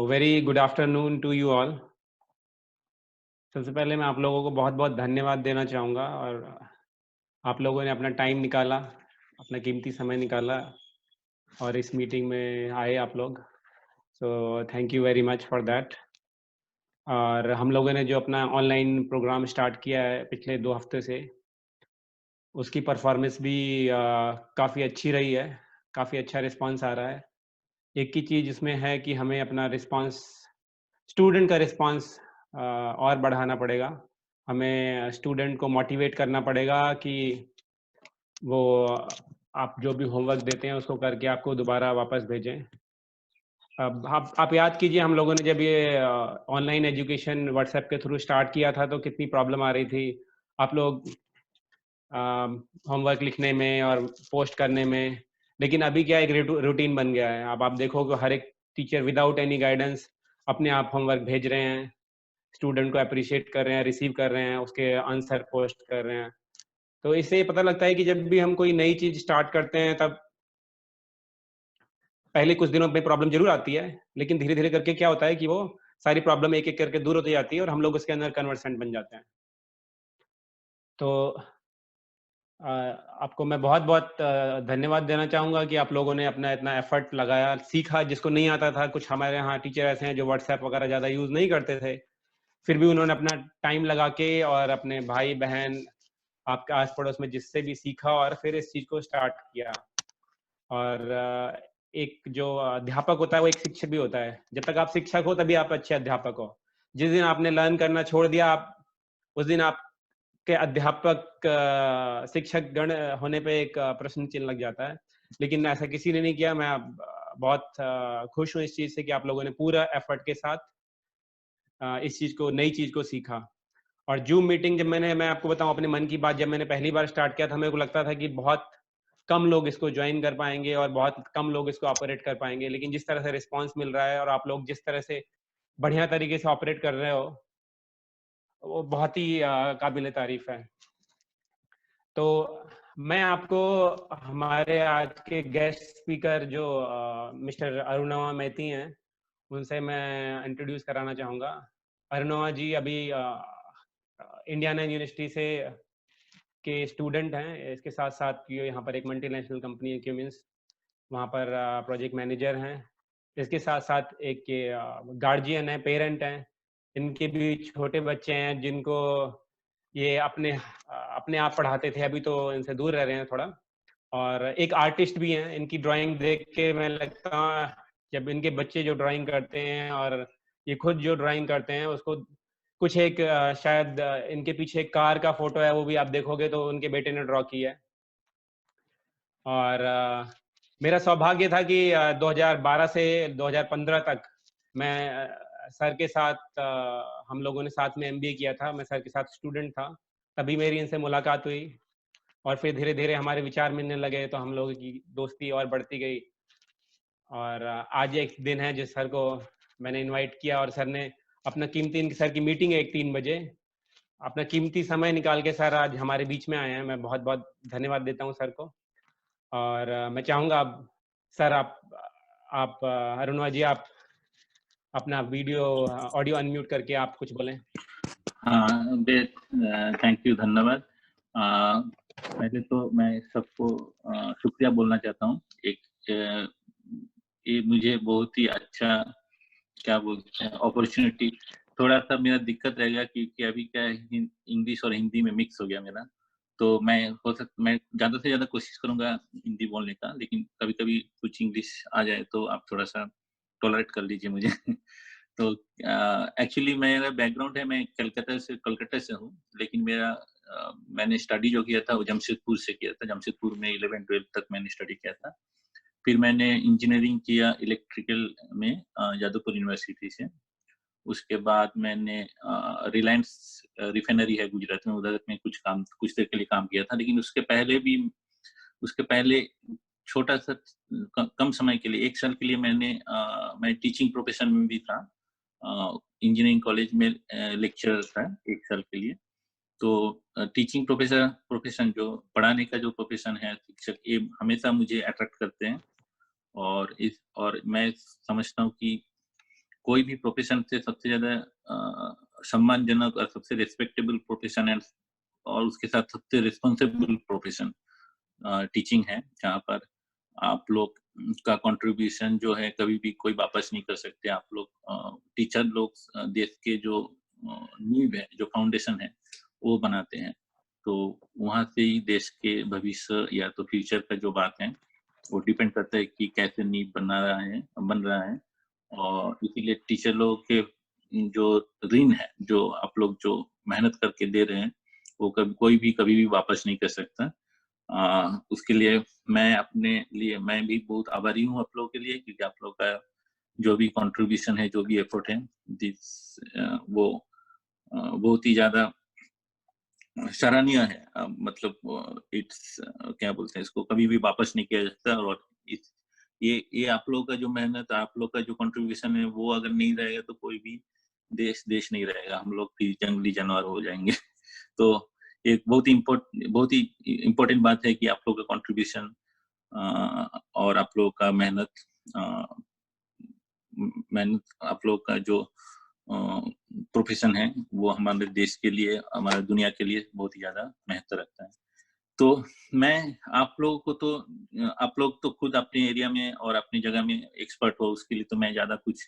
Very good afternoon to you all. सबसे पहले मैं आप लोगों को बहुत-बहुत धन्यवाद देना चाहूँगा और आप लोगों ने अपना टाइम निकाला, अपना कीमती समय निकाला और इस मीटिंग में आए आप लोग। So thank you very much for that. और हम लोगों ने जो अपना ऑनलाइन प्रोग्राम स्टार्ट किया है पिछले 2 हफ्ते से, उसकी परफॉर्मेंस भी काफ़ी अच्छी रही है, काफ़ी अच्छा रिस्पॉन्स आ रहा है। एक ही चीज़ इसमें है कि हमें अपना रिस्पॉन्स स्टूडेंट का रिस्पॉन्स और बढ़ाना पड़ेगा। हमें स्टूडेंट को मोटिवेट करना पड़ेगा कि वो आप जो भी होमवर्क देते हैं उसको करके आपको दोबारा वापस भेजें। अब आप याद कीजिए हम लोगों ने जब ये ऑनलाइन एजुकेशन व्हाट्सएप के थ्रू स्टार्ट किया था तो कितनी प्रॉब्लम आ रही थी। आप लोग होमवर्क लिखने में और पोस्ट करने में, लेकिन अभी क्या एक रूटीन बन गया है। अब आप देखोगे हर एक टीचर विदाउट एनी गाइडेंस अपने आप होमवर्क भेज रहे हैं, स्टूडेंट को अप्रिशिएट कर रहे हैं, रिसीव कर रहे हैं, उसके आंसर पोस्ट कर रहे हैं। तो इससे ये पता लगता है कि जब भी हम कोई नई चीज़ स्टार्ट करते हैं तब पहले कुछ दिनों में प्रॉब्लम ज़रूर आती है, लेकिन धीरे-धीरे करके क्या होता है कि वो सारी प्रॉब्लम एक-एक करके दूर होती जाती है और हम लोग उसके अंदर कन्वर्सेंट बन जाते हैं। तो अ, आपको मैं बहुत-बहुत धन्यवाद देना चाहूँगा कि आप लोगों ने अपना इतना एफर्ट लगाया, सीखा जिसको नहीं आता था। कुछ हमारे यहाँ टीचर ऐसे हैं जो व्हाट्सएप वगैरह ज़्यादा यूज़ नहीं करते थे। फिर भी उन्होंने अपना टाइम लगा के और अपने भाई-बहन, आपके आस-पड़ोस में जिससे भी सीखा और फिर इस चीज़ को स्टार्ट किया। और एक जो अध्यापक होता है वो एक शिक्षक भी होता है। जब तक आप शिक्षक हो तभी आप अच्छे अध्यापक हो। जिस दिन आपने लर्न करना छोड़ दिया आप उस दिन आपके अध्यापक शिक्षक गण होने पे एक प्रश्न चिन्ह लग जाता है। लेकिन ऐसा किसी ने नहीं किया। मैं बहुत खुश हूँ इस चीज़ से कि आप लोगों ने पूरा एफर्ट के साथ इस चीज़ को नई चीज़ को सीखा। और ज़ूम मीटिंग जब मैं आपको बताऊँ अपने मन की बात, जब मैंने पहली बार स्टार्ट किया था मेरे को लगता था कि बहुत कम लोग इसको जॉइन कर पाएँगे और बहुत कम लोग इसको ऑपरेट कर पाएँगे। लेकिन जिस तरह से रिस्पॉन्स मिल रहा है और आप लोग जिस तरह से बढ़िया तरीके से ऑपरेट कर रहे हो, वो बहुत ही काबिल तारीफ़ है। तो मैं आपको हमारे आज के गेस्ट स्पीकर जो मिस्टर अरुणवा मैती हैं, उनसे मैं इंट्रोड्यूस कराना चाहूँगा। अरुणवा जी अभी इंडियाना यूनिवर्सिटी से के स्टूडेंट हैं। इसके साथ-साथ ये यहाँ पर एक मल्टीनेशनल कंपनी है क्यूमिंस, वहाँ पर प्रोजेक्ट मैनेजर हैं। इसके साथ-साथ एक ये गार्जियन है, पेरेंट हैं। इनके भी छोटे बच्चे हैं जिनको ये अपने आप पढ़ाते थे, अभी तो इनसे दूर रह रहे हैं थोड़ा। और एक आर्टिस्ट भी हैं, इनकी ड्राइंग देख के मैं लगता जब इनके बच्चे जो ड्राइंग करते हैं और ये खुद जो ड्राइंग करते हैं उसको कुछ एक शायद इनके पीछे एक कार का फोटो है, वो भी आप देखोगे तो उनके बेटे ने ड्रॉ किया है। और मेरा सौभाग्य था कि 2012 से 2015 तक मैं सर के साथ हम लोगों ने साथ में एमबीए किया था। मैं सर के साथ स्टूडेंट था, तभी मेरी इनसे मुलाकात हुई और फिर धीरे-धीरे हमारे विचार मिलने लगे, तो हम लोगों की दोस्ती और बढ़ती गई। और आज एक दिन है जिस सर को मैंने इनवाइट किया और सर ने अपना कीमती, सर की मीटिंग है एक 3 बजे, अपना कीमती समय निकाल के सर आज हमारे बीच में आए हैं। मैं बहुत-बहुत धन्यवाद देता हूँ सर को। और मैं चाहूँगा अब सर आप अरुणवा जी आप अपना वीडियो ऑडियो अनम्यूट करके आप कुछ बोलें। हाँ थैंक यू, धन्यवाद। पहले तो मैं सबको शुक्रिया बोलना चाहता हूँ। ये मुझे बहुत ही अच्छा क्या बोलते हैं अपॉर्चुनिटी। थोड़ा सा मेरा दिक्कत रहेगा क्योंकि अभी क्या है इंग्लिश और हिंदी में मिक्स हो गया मेरा, तो मैं ज़्यादा से ज़्यादा कोशिश करूँगा हिंदी बोलने का, लेकिन कभी-कभी कुछ इंग्लिश आ जाए तो आप थोड़ा-सा टॉलरेट कर लीजिए मुझे। तो एक्चुअली मेरा बैकग्राउंड है, मैं कलकत्ता से हूँ, लेकिन मैंने स्टडी जो किया था वो जमशेदपुर से किया था। जमशेदपुर में 11-12 तक मैंने स्टडी किया था। फिर मैंने इंजीनियरिंग किया इलेक्ट्रिकल में यादवपुर यूनिवर्सिटी से। उसके बाद मैंने रिलायंस रिफाइनरी है गुजरात में, उधर में कुछ देर के लिए काम किया था। लेकिन उसके पहले छोटा-सा कम समय के लिए 1 साल के लिए मैं टीचिंग प्रोफेशन में भी था। इंजीनियरिंग कॉलेज में लेक्चरर था 1 साल के लिए। तो टीचिंग प्रोफेशन जो पढ़ाने का जो प्रोफेशन है शिक्षक, ये हमेशा मुझे अट्रैक्ट करते हैं। और मैं समझता हूँ कि कोई भी प्रोफेशन से सबसे ज़्यादा सम्मानजनक और सबसे रिस्पेक्टेबल प्रोफेशन है, और उसके साथ सबसे रिस्पॉन्सिबल प्रोफेशन टीचिंग है, जहाँ पर आप लोग का कंट्रीब्यूशन जो है कभी भी कोई वापस नहीं कर सकते। आप लोग टीचर लोग देश के जो नींव है, जो फाउंडेशन है, वो बनाते हैं। तो वहाँ से ही देश के भविष्य या तो फ्यूचर का जो बात है, वो डिपेंड करता है कि कैसे नींव बन रहा है। और इसीलिए टीचर लोगों के जो ऋण है, जो आप लोग जो मेहनत करके दे रहे हैं, वो कोई भी कभी भी वापस नहीं कर सकता। उसके लिए मैं भी बहुत आभारी हूँ आप लोगों के लिए, क्योंकि आप लोग का जो भी कंट्रीब्यूशन है, जो भी एफर्ट है, वो बहुत ही ज़्यादा सराहनीय है। मतलब इट्स क्या बोलते हैं इसको, कभी भी वापस नहीं किया जा सकता। और ये आप लोगों का जो मेहनत, आप लोग का जो कंट्रीब्यूशन है, वो अगर नहीं रहेगा तो कोई भी देश नहीं रहेगा। हम लोग भी जंगली जानवर हो जाएंगे। तो एक बहुत ही इम्पोर्टेंट बात है कि आप लोग का कंट्रीब्यूशन और आप लोग का मेहनत, आप लोग का जो प्रोफेशन है, वो हमारे देश के लिए, हमारे दुनिया के लिए बहुत ही ज़्यादा महत्व रखता है। तो मैं आप लोगों को तो आप लोग तो खुद अपने एरिया में और अपनी जगह में एक्सपर्ट हो, उसके लिए तो मैं ज़्यादा कुछ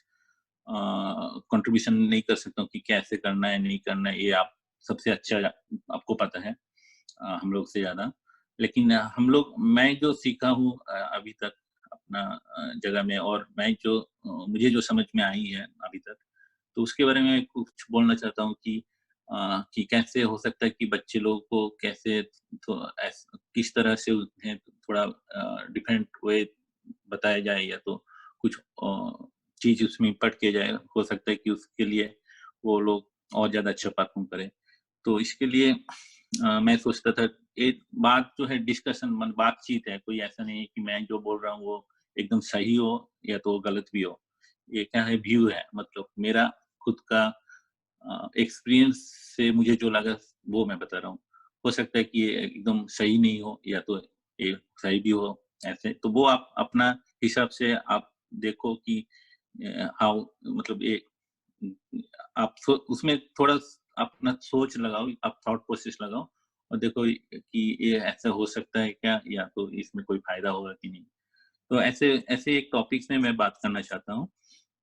कंट्रीब्यूशन नहीं कर सकता हूँ कि कैसे करना है, नहीं करना है, ये आप सबसे अच्छा आपको पता है हम लोग से ज़्यादा। लेकिन मैं जो सीखा हूँ अभी तक अपना जगह में, और मुझे जो समझ में आई है अभी तक, तो उसके बारे में कुछ बोलना चाहता हूँ कि कैसे हो सकता है कि बच्चे लोगों को कैसे किस तरह से उन्हें थोड़ा डिफरेंट वे बताया जाए, या तो कुछ चीज़ उसमें इम्पार्ट किया जाए। हो सकता है कि उसके लिए वो लोग और ज़्यादा अच्छा परफ़ॉर्म करें। तो इसके लिए मैं सोचता था, एक बात जो है डिस्कशन बातचीत है, कोई ऐसा नहीं है कि मैं जो बोल रहा हूँ वो एकदम सही हो या तो गलत भी हो। ये क्या है, व्यू है, मतलब मेरा खुद का एक्सपीरियंस से मुझे जो लगा वो मैं बता रहा हूँ। हो सकता है कि ये एकदम सही नहीं हो या तो ये सही भी हो, ऐसे। तो वो आप अपना हिसाब से आप देखो कि हाउ मतलब ये आप उसमें थोड़ा अपना सोच लगाओ, आप थॉट प्रोसेस लगाओ और देखो कि ये ऐसा हो सकता है क्या, या तो इसमें कोई फायदा होगा कि नहीं। तो ऐसे ऐसे एक टॉपिक्स में मैं बात करना चाहता हूँ।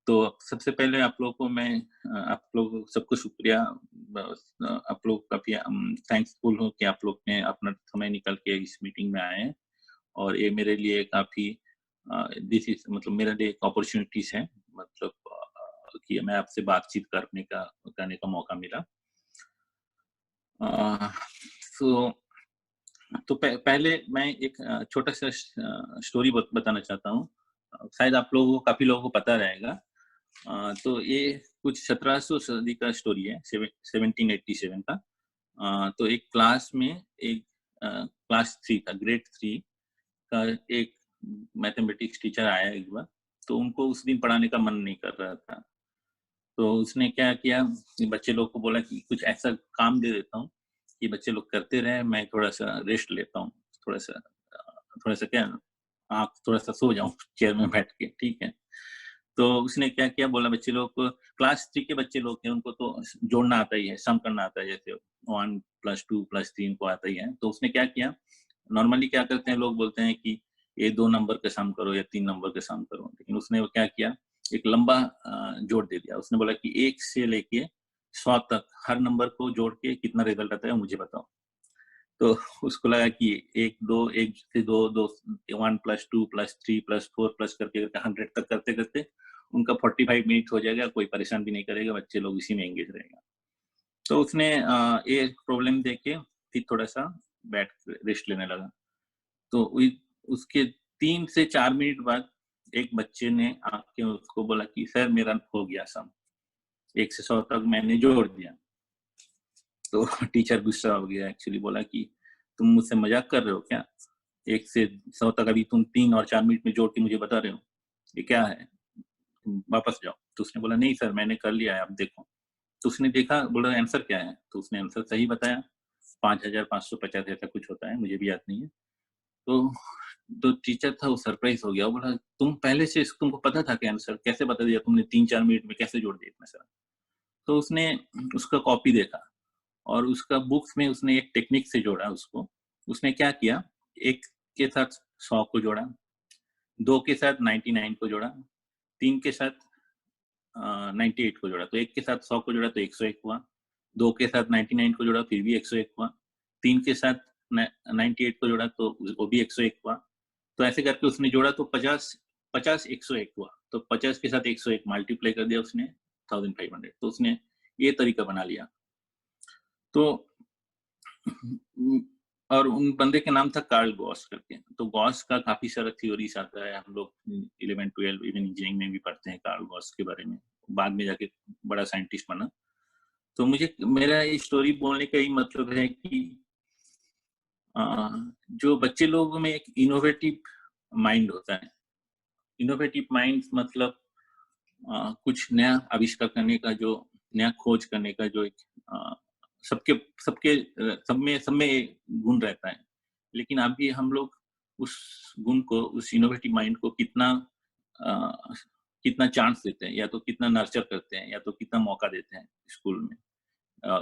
तो सबसे पहले आप लोगों को मैं आप लोग सबको शुक्रिया, आप लोग काफ़ी थैंक्सफुल हूँ कि आप लोग ने अपना समय निकाल के इस मीटिंग में आए हैं। और ये मेरे लिए काफ़ी दिस इज़ मतलब मेरे लिए एक अपॉर्च्युनिटीज़ है, मतलब कि मैं आपसे बातचीत करने का मौका मिला। अ, सो तो पहले मैं एक छोटा-सा स्टोरी बताना चाहता हूँ। शायद आप लोगों को काफ़ी लोगों को पता रहेगा। तो ये कुछ 1700 सदी का स्टोरी है, 1787 का। तो एक क्लास में एक क्लास 3 का, ग्रेड 3 का एक मैथमेटिक्स टीचर आया एक बार। तो उनको उस दिन पढ़ाने का मन नहीं कर रहा था। तो उसने क्या किया, कि बच्चे लोग को बोला कि कुछ ऐसा काम दे देता हूँ कि बच्चे लोग करते रहें, मैं थोड़ा-सा रेस्ट लेता हूँ। थोड़ा-सा क्या, थोड़ा-सा सो जाऊँ चेयर में बैठ के, ठीक है। तो उसने क्या किया, बोला बच्चे लोग को, क्लास 3 के बच्चे लोग थे, उनको तो जोड़ना आता ही है, सम करना आता है, जैसे 1 + 2 + 3 इनको आता ही है। तो उसने क्या किया, नॉर्मली क्या करते हैं, लोग बोलते हैं कि ये 2 नंबर का सम करो या 3 नंबर का सम करो। लेकिन उसने वो क्या किया, एक लंबा जोड़ दे दिया। उसने बोला कि 1 से लेके 100 तक हर नंबर को जोड़ के कितना रिजल्ट आता है मुझे बताओ। तो उसको लगा कि 1, 2, 1 से 2, 2 1 + 2 + 3 + 4 प्लस करके 100 तक करते-करते उनका 45 मिनट हो जाएगा, कोई परेशान भी नहीं करेगा, बच्चे लोग इसी में एंगेज रहेगा। तो उसने ये प्रॉब्लम देख के फिर थोड़ा-सा बैठ रेस्ट लेने लगा। तो उसके 3 से 4 मिनट बाद एक बच्चे ने आके उसको बोला कि सर मेरा हो गया सम, 1 से 100 तक मैंने जोड़ दिया। तो टीचर गुस्सा हो गया, एक्चुअली बोला कि तुम मुझसे मज़ाक कर रहे हो क्या? 1 से 100 तक अभी तुम 3 और 4 मिनट में जोड़ के मुझे बता रहे हो, ये क्या है? तुम वापस जाओ। तो उसने बोला नहीं सर मैंने कर लिया है, आप देखो। तो उसने देखा, बोला आंसर क्या है? तो उसने आंसर सही बताया, 5550 ऐसा कुछ होता है, मुझे भी याद नहीं है। तो तो टीचर था वो सरप्राइज हो गया, वो बोला तुम पहले से तुमको पता था क्या आंसर, कैसे बता दिया तुमने 3-4 मिनट में कैसे जोड़ दिया इतना सारा। तो उसने उसका कॉपी देखा और उसका बुक्स में उसने एक टेक्निक से जोड़ा उसको। उसने क्या किया, 1 के साथ 100 को जोड़ा, 2 के साथ 99 को जोड़ा, 3 के साथ 98 को जोड़ा। तो 1 के साथ 100 को जोड़ा तो 101 हुआ, 2 के साथ 99 को जोड़ा फिर भी 101 हुआ, 3 के साथ 98 को जोड़ा तो वो भी 101 हुआ। तो ऐसे करके उसने जोड़ा तो 50 101 हुआ। तो 50 के साथ 101 मल्टीप्लाई कर दिया उसने 1500। तो उसने ये तरीका बना लिया। तो और उन बंदे का नाम था कार्ल गॉस करके। तो गॉस का काफी सारा थ्योरीज आता है, हम लोग 11 12 इवन इंजीनियरिंग में भी पढ़ते हैं कार्ल गॉस के बारे में। बाद में जाके बड़ा साइंटिस्ट बना। तो मुझे मेरा ये स्टोरी बोलने का ही मतलब है कि जो बच्चे लोगों में एक इनोवेटिव माइंड होता है। इनोवेटिव माइंड मतलब कुछ नया आविष्कार करने का, जो नया खोज करने का जो एक सबके सबके सब में एक गुण रहता है। लेकिन अभी हम लोग उस गुण को, उस इनोवेटिव माइंड को कितना चांस देते हैं, या तो कितना नर्चर करते हैं, या तो कितना मौका देते हैं स्कूल में,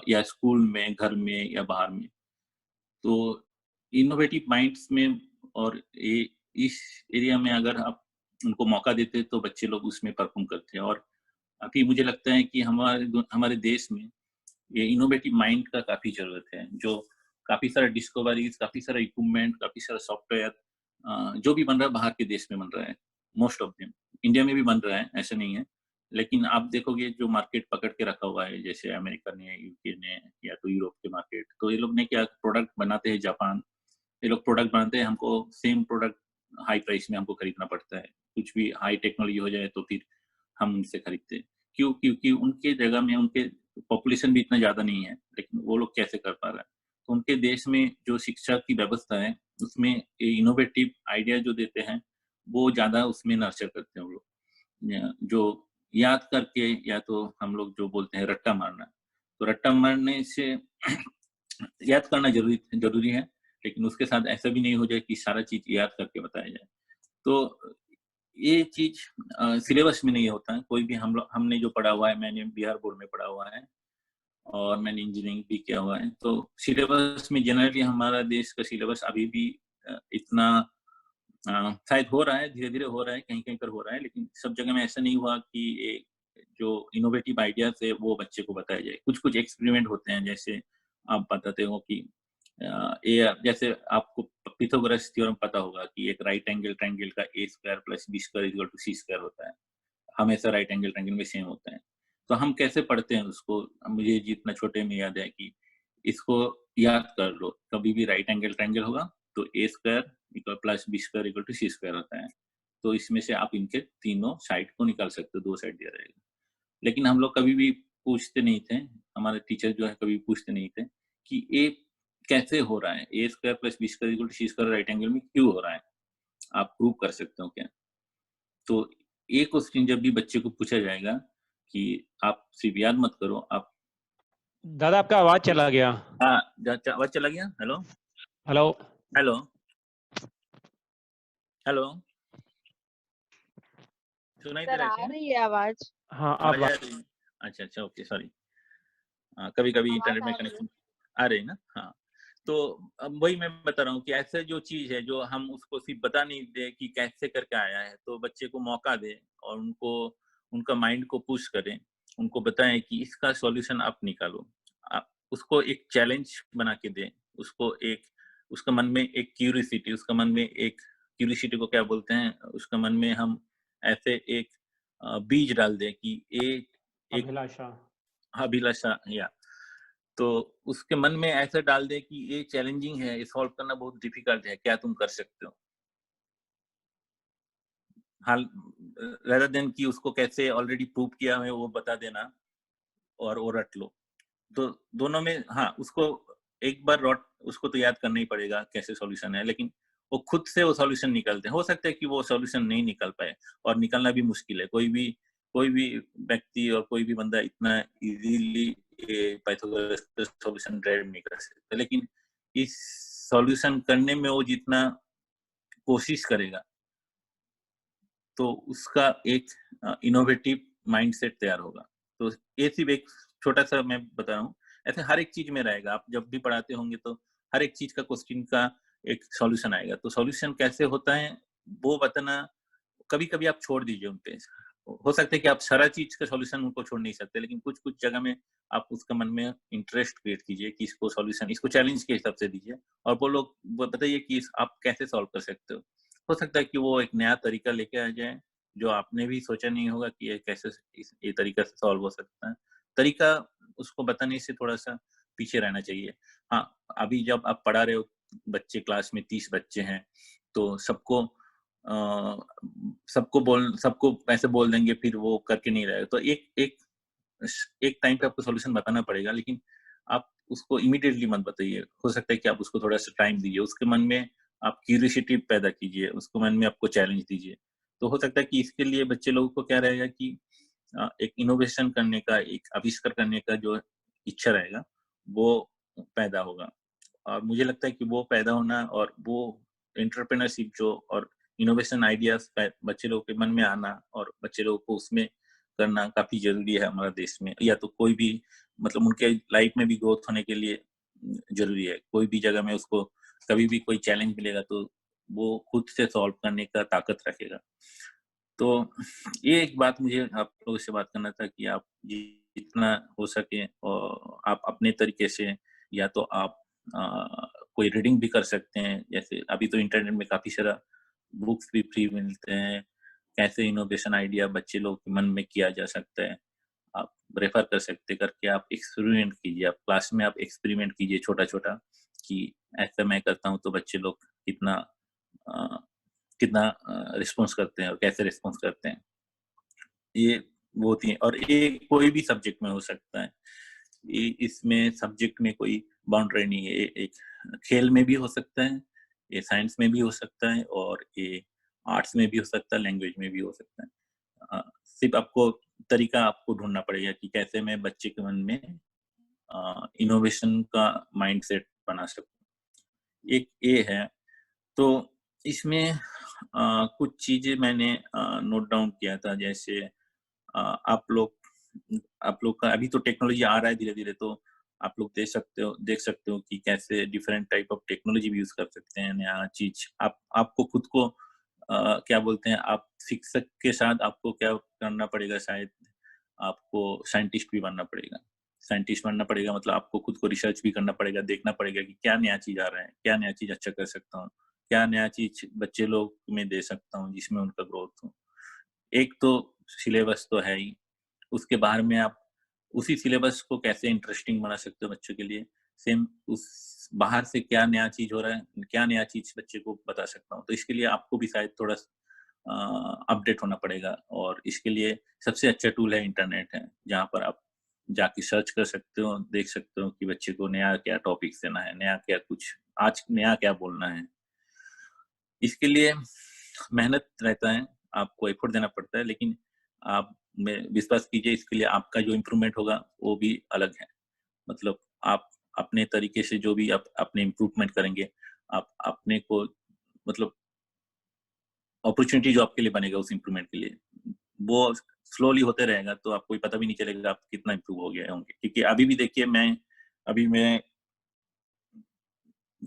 या स्कूल में, घर में या बाहर में। तो इनोवेटिव माइंड्स में और ये इस एरिया में अगर आप उनको मौका देते हैं तो बच्चे लोग उसमें परफॉर्म करते हैं। और अभी मुझे लगता है कि हमारे देश में ये इनोवेटिव माइंड का काफी जरूरत है, जो काफी सारा डिस्कवरीज, काफी सारा इक्विपमेंट, काफी सारा सॉफ्टवेयर जो भी बन रहा है बाहर के देश में बन रहा है। मोस्ट ऑफ देम इंडिया में भी बन रहा है, ऐसा नहीं है। लेकिन आप देखोगे जो मार्केट पकड़ के रखा हुआ है, जैसे अमेरिका ने, यूके ने, या तो यूरोप के मार्केट, तो ये लोग ने क्या प्रोडक्ट बनाते हैं, जापान, ये लोग प्रोडक्ट बनाते हैं, हमको सेम प्रोडक्ट हाई प्राइस में हमको खरीदना पड़ता है। कुछ भी हाई टेक्नोलॉजी हो जाए तो फिर हम उनसे खरीदते हैं। क्यों? क्योंकि उनके जगह में उनके पॉपुलेशन भी इतना ज़्यादा नहीं है, लेकिन वो लोग कैसे कर पा रहा है? तो उनके देश में जो शिक्षा की व्यवस्था है, उसमें ये इनोवेटिव आइडिया जो देते हैं, वो ज़्यादा उसमें नर्चर करते हैं वो लोग। जो याद करके, या तो हम लोग जो बोलते हैं रट्टा मारना, तो रट्टा मारने से याद करना ज़रूरी है, लेकिन उसके साथ ऐसा भी नहीं हो जाए कि सारा चीज़ याद करके बताया जाए। तो ये चीज़ सिलेबस में नहीं होता है। कोई भी हमने जो पढ़ा हुआ है, मैंने बिहार बोर्ड में पढ़ा हुआ है और मैंने इंजीनियरिंग भी किया हुआ है। तो सिलेबस में जनरली हमारा देश का सिलेबस अभी भी इतना शायद हो रहा है, धीरे-धीरे हो रहा है, कहीं-कहीं पर हो रहा है, लेकिन सब जगह में ऐसा नहीं हुआ कि एक जो इनोवेटिव आइडियाज़ है वो बच्चे को बताया जाए। कुछ-कुछ एक्सपेरिमेंट होते हैं, जैसे आप बताते हो कि ये जैसे आपको पाइथागोरस थ्योरम पता होगा कि एक राइट एंगल ट्रायंगल का a square plus b square equal to c square होता है। हमेशा राइट एंगल ट्रायंगल में सेम होता है। तो हम कैसे पढ़ते हैं उसको? मुझे जितना छोटे में याद है कि इसको याद कर लो, कभी भी राइट एंगल ट्रायंगल होगा तो a square equal plus b square equal to c square होता है। तो इसमें से आप इनके तीनों साइड को निकाल सकते हो, 2 साइड दिया रहेगा। लेकिन हम लोग कभी भी पूछते नहीं थे, हमारे टीचर जो है कभी पूछते नहीं थे कि ए कैसे हो रहा है, A square plus B square equal to C square right angle में क्यों हो रहा है, आप प्रूव कर सकते हो क्या? तो ये क्वेश्चन जब भी बच्चे को पूछा जाएगा कि आप सिर्फ याद मत करो, आप दादा आपका आवाज चला गया। हाँ, आवाज चला गया। हेलो हेलो हेलो हेलो, सुनाई दे सर रहा है आ क्या? रही है आवाज? हाँ आवाज अब आ रही है? अच्छा अच्छा, ओके, सॉरी। कभी कभी आवाज इंटरनेट आ में रही है। कनेक्शन आ रही है ना। हाँ, तो अब वही मैं बता रहा हूँ कि ऐसे जो चीज है जो हम उसको सिर्फ बता नहीं दे कि कैसे करके आया है, तो बच्चे को मौका दें और उनका माइंड को पुश करें, उनको बताएं कि इसका सॉल्यूशन आप निकालो। आप उसको एक चैलेंज बना के दें, उसको एक उसका मन में एक क्यूरियोसिटी, उसका मन में एक क्यूरियोसिटी को क्या बोलते हैं, उसका मन में हम ऐसे एक बीज डाल दें कि एक अभिलाषा। अभिलाषा, या तो उसके मन में ऐसा डाल दे कि ये चैलेंजिंग है, ये सॉल्व करना बहुत डिफिकल्ट है, क्या तुम कर सकते हो? हाल रेदर देन कि उसको कैसे ऑलरेडी प्रूव किया है वो बता देना और वो रट लो। तो दोनों में हाँ, उसको एक बार उसको तो याद करना ही पड़ेगा कैसे सॉल्यूशन है, लेकिन वो खुद से वो सॉल्यूशन निकलते हैं। हो सकता है कि वो सॉल्यूशन नहीं निकल पाए, और निकलना भी मुश्किल है। कोई भी व्यक्ति और कोई भी बंदा इतना इजीली पाइथागोरस का सॉल्यूशन ड्राइव नहीं कर सकता, लेकिन इस सॉल्यूशन करने में वो जितना कोशिश करेगा, तो उसका एक इनोवेटिव माइंडसेट तैयार होगा। तो ये सिर्फ एक छोटा-सा मैं बता रहा हूँ, ऐसे हर एक चीज़ में रहेगा। आप जब भी पढ़ाते होंगे तो हर एक चीज़ का क्वेश्चन का एक सॉल्यूशन आएगा। तो सॉल्यूशन कैसे होता है, वो बताना कभी-कभी आप छोड़ दीजिए उन पे। हो सकता है कि आप सारा चीज़ का सॉल्यूशन उनको छोड़ नहीं सकते, लेकिन कुछ-कुछ जगह में आप उसका मन में इंटरेस्ट क्रिएट कीजिए कि इसको सॉल्यूशन, इसको चैलेंज के हिसाब से दीजिए और वो बताइए कि आप कैसे सॉल्व कर सकते हो। हो सकता है कि वो एक नया तरीका लेके आ जाए, जो आपने भी सोचा नहीं होगा कि ये कैसे ये तरीका से सॉल्व हो सकता है। तरीका उसको बताने से थोड़ा-सा पीछे रहना चाहिए। हाँ, अभी जब आप पढ़ा रहे हो, बच्चे क्लास में 30 बच्चे हैं, तो अ, सबको ऐसे बोल देंगे, फिर वो करके नहीं रहेगा। तो एक एक एक टाइम पे आपको सॉल्यूशन बताना पड़ेगा, लेकिन आप उसको इमीडिएटली मत बताइए। हो सकता है कि आप उसको थोड़ा-सा टाइम दीजिए, उसके मन में आप क्यूरियोसिटी पैदा कीजिए, उसको मन में आपको चैलेंज दीजिए। तो हो सकता है कि इसके लिए बच्चे लोगों को क्या रहेगा कि एक इनोवेशन करने का, एक आविष्कार करने का जो इच्छा रहेगा, वो पैदा होगा। और मुझे लगता है कि वो पैदा होना और वो एंटरप्रेन्योरशिप जो और इनोवेशन आइडियाज़ बच्चे लोगों के मन में आना और बच्चे लोगों को उसमें करना काफ़ी ज़रूरी है हमारे देश में। या तो कोई भी मतलब उनके लाइफ में भी ग्रोथ होने के लिए ज़रूरी है। कोई भी जगह में उसको कभी भी कोई चैलेंज मिलेगा तो वो खुद से सॉल्व करने का ताकत रखेगा। तो ये एक बात मुझे आप लोगों से बात करना था कि आप जितना हो सके आप अपने तरीके से, या तो आप कोई रीडिंग भी कर सकते हैं। जैसे अभी तो इंटरनेट में काफ़ी सारा बुक्स भी फ्री मिलते हैं, कैसे इनोवेशन आइडिया बच्चे लोग के मन में किया जा सकता है। आप रेफर कर सकते करके आप एक्सपेरिमेंट कीजिए, आप क्लास में आप एक्सपेरिमेंट कीजिए छोटा-छोटा कि ऐसा मैं करता हूँ तो बच्चे लोग अ, कितना रिस्पॉन्स करते हैं और कैसे रिस्पॉन्स करते हैं। ये वो होती है और ये कोई भी सब्जेक्ट में हो सकता है। ये इसमें सब्जेक्ट में कोई बाउंड्री नहीं है। ये एक खेल में भी हो सकता है, ये साइंस में भी हो सकता है और ये आर्ट्स में भी हो सकता है, लैंग्वेज में भी हो सकता है। सिर्फ़ आपको तरीका आपको ढूँढना पड़ेगा कि कैसे मैं बच्चे के मन में इनोवेशन का माइंडसेट बना सकूँ। एक ये है, तो इसमें कुछ चीज़ें मैंने नोट डाउन किया था, जैसे अ, आप लोग का अभी तो टेक्नोलॉजी आ रहा है धीरे-धीरे, तो आप लोग देख सकते हो कि कैसे डिफरेंट टाइप ऑफ टेक्नोलॉजी भी यूज़ कर सकते हैं, नया चीज़। आपको खुद को क्या बोलते हैं, आप शिक्षक के साथ आपको क्या करना पड़ेगा, शायद आपको साइंटिस्ट भी बनना पड़ेगा। साइंटिस्ट बनना पड़ेगा मतलब आपको खुद को रिसर्च भी करना पड़ेगा, देखना पड़ेगा कि क्या नया चीज़ आ रहा है, क्या नया चीज़ अच्छा कर सकता हूँ, क्या नया चीज़ बच्चे लोग में दे सकता हूँ जिसमें उनका ग्रोथ हो। एक तो सिलेबस तो है ही, उसके बाहर में आप उसी सिलेबस को कैसे इंटरेस्टिंग बना सकते हो बच्चों के लिए, सेम उस बाहर से क्या नया चीज़ हो रहा है, क्या नया चीज़ बच्चे को बता सकता हूँ। तो इसके लिए आपको भी शायद थोड़ा अपडेट होना पड़ेगा और इसके लिए सबसे अच्छा टूल है इंटरनेट है, जहाँ पर आप जाके सर्च कर सकते हो, देख सकते हो कि बच्चे को नया क्या टॉपिक्स देना है, नया क्या कुछ आज नया क्या बोलना है। इसके लिए मेहनत रहता है, आपको एफर्ट देना पड़ता है, लेकिन आप में विश्वास कीजिए इसके लिए आपका जो इम्प्रूवमेंट होगा, वो भी अलग है। मतलब आप अपने तरीके से जो भी आप अपने इम्प्रूवमेंट करेंगे, आप अपने को मतलब अपॉर्च्युनिटी जो आपके लिए बनेगा उस इम्प्रूवमेंट के लिए, वो स्लोली होते रहेगा, तो आपको भी पता भी नहीं चलेगा आप कितना इम्प्रूव हो गए होंगे। क्योंकि अभी भी देखिए अभी मैं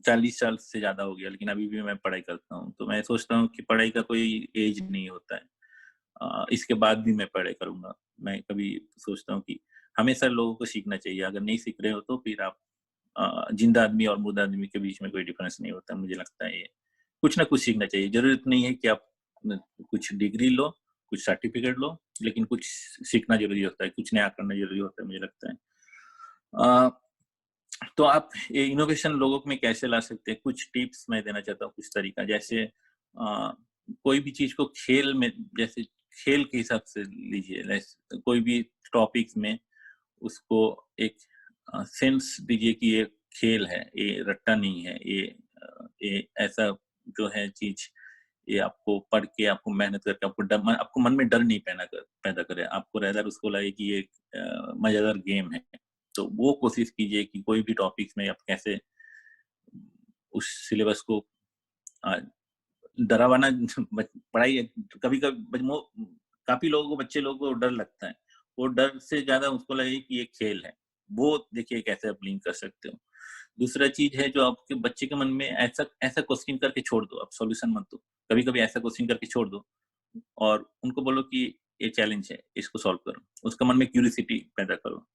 40 साल से ज़्यादा हो गया, लेकिन अभी भी मैं पढ़ाई करता हूँ। तो मैं सोचता हूँ कि पढ़ाई का कोई ऐज नहीं होता है। इसके बाद भी मैं पढ़ाई करूँगा। मैं कभी सोचता हूँ कि हमेशा लोगों को सीखना चाहिए। अगर नहीं सीख रहे हो तो फिर आप ज़िंदा आदमी और मुर्दा आदमी के बीच में कोई डिफरेंस नहीं होता, मुझे लगता है ये। कुछ ना कुछ सीखना चाहिए। ज़रूरत नहीं है कि आप न कुछ डिग्री लो, कुछ सर्टिफ़िकेट लो, लेकिन कुछ सीखना ज़रूरी होता है, कुछ नया करना ज़रूरी होता है, मुझे लगता है। अ, तो आप ये इनोवेशन लोगों में कैसे ला सकते हैं? कुछ टिप्स मैं देना चाहता हूँ, कुछ तरीका। जैसे कोई भी चीज़ को खेल में, जैसे खेल के हिसाब से लीजिए, कोई भी टॉपिक्स में उसको एक सेंस दीजिए कि ये खेल है, ये रट्टा नहीं है, ये ऐसा जो है चीज़, ये आपको पढ़ के, आपको मेहनत करके, आपको मन में डर नहीं पैदा करे। आपको रेदर उसको लगे कि ये मज़ेदार गेम है। तो वो कोशिश कीजिए कि कोई भी टॉपिक्स में आप कैसे उस सिलेबस को अ, डरावना पढ़ाई कभी काफी लोगों को, बच्चे लोगों को डर लगता है, वो डर से ज्यादा उसको लगे कि ये खेल है, वो देखिए कैसे आप लिंक कर सकते हो। दूसरा चीज है जो आपके बच्चे के मन में ऐसा ऐसा क्वेश्चन करके छोड़ दो, आप सॉल्यूशन मत दो, कभी कभी ऐसा क्वेश्चन करके छोड़ दो और उनको बोलो कि ये चैलेंज है, इसको सॉल्व करो, उसका मन में क्यूरियोसिटी पैदा करो,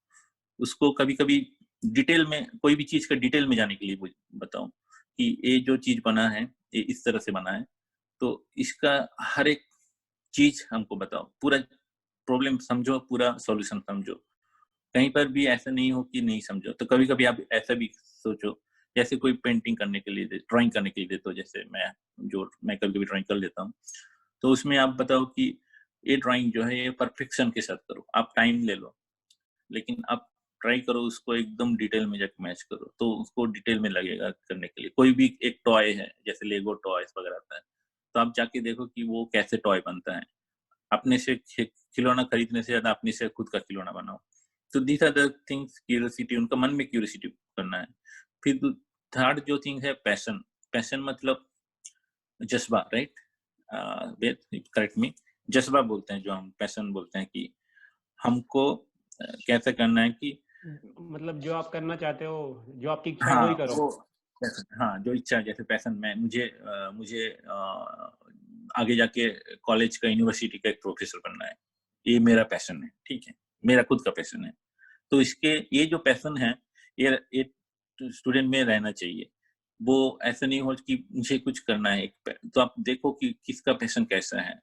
उसको कभी कभी डिटेल में, कोई भी चीज का डिटेल में जाने के लिए बताओ कि ये जो चीज बना है ये इस तरह से बना है, तो इसका हर एक चीज हमको बताओ, पूरा प्रॉब्लम समझो, पूरा सॉल्यूशन समझो, कहीं पर भी ऐसा नहीं हो कि नहीं समझो। तो कभी कभी आप ऐसा भी सोचो, जैसे कोई पेंटिंग करने के लिए ड्राइंग करने के लिए देते हो, जैसे मैं कभी कभी ड्राइंग कर लेता हूँ, तो उसमें आप बताओ कि ये ड्राइंग जो है ये परफेक्शन के साथ करो, आप टाइम ले लो, लेकिन आप ट्राई करो उसको एकदम डिटेल में जाके मैच करो, तो उसको डिटेल में लगेगा करने के लिए। कोई भी एक टॉय है, जैसे लेगो टॉयज वगैरह आता है, तो आप जाके देखो कि वो कैसे टॉय बनता है, अपने से खिलौना खरीदने से ज्यादा अपने से खुद का खिलौना बनाओ। तो these are the things, curiosity, उनका मन में क्यूरियोसिटी करना है। फिर थर्ड जो थिंग है पैशन, पैशन मतलब जज्बा, राइट, करेक्ट मी, जज्बा बोलते हैं जो हम पैशन बोलते हैं, कि हमको कैसे करना है कि मतलब जो आप करना चाहते हो, जो आपकी इच्छा है हाँ वही करो। वो हाँ जो इच्छा है, जैसे पैशन में मुझे आगे जाके कॉलेज का, यूनिवर्सिटी का एक प्रोफेसर बनना है, ये मेरा पैशन है, ठीक है, मेरा खुद का पैशन है। तो इसके ये जो पैशन है ये स्टूडेंट में रहना चाहिए। वो ऐसा नहीं हो कि मुझे कुछ करना है तो आप देखो कि किसका पैशन कैसा है,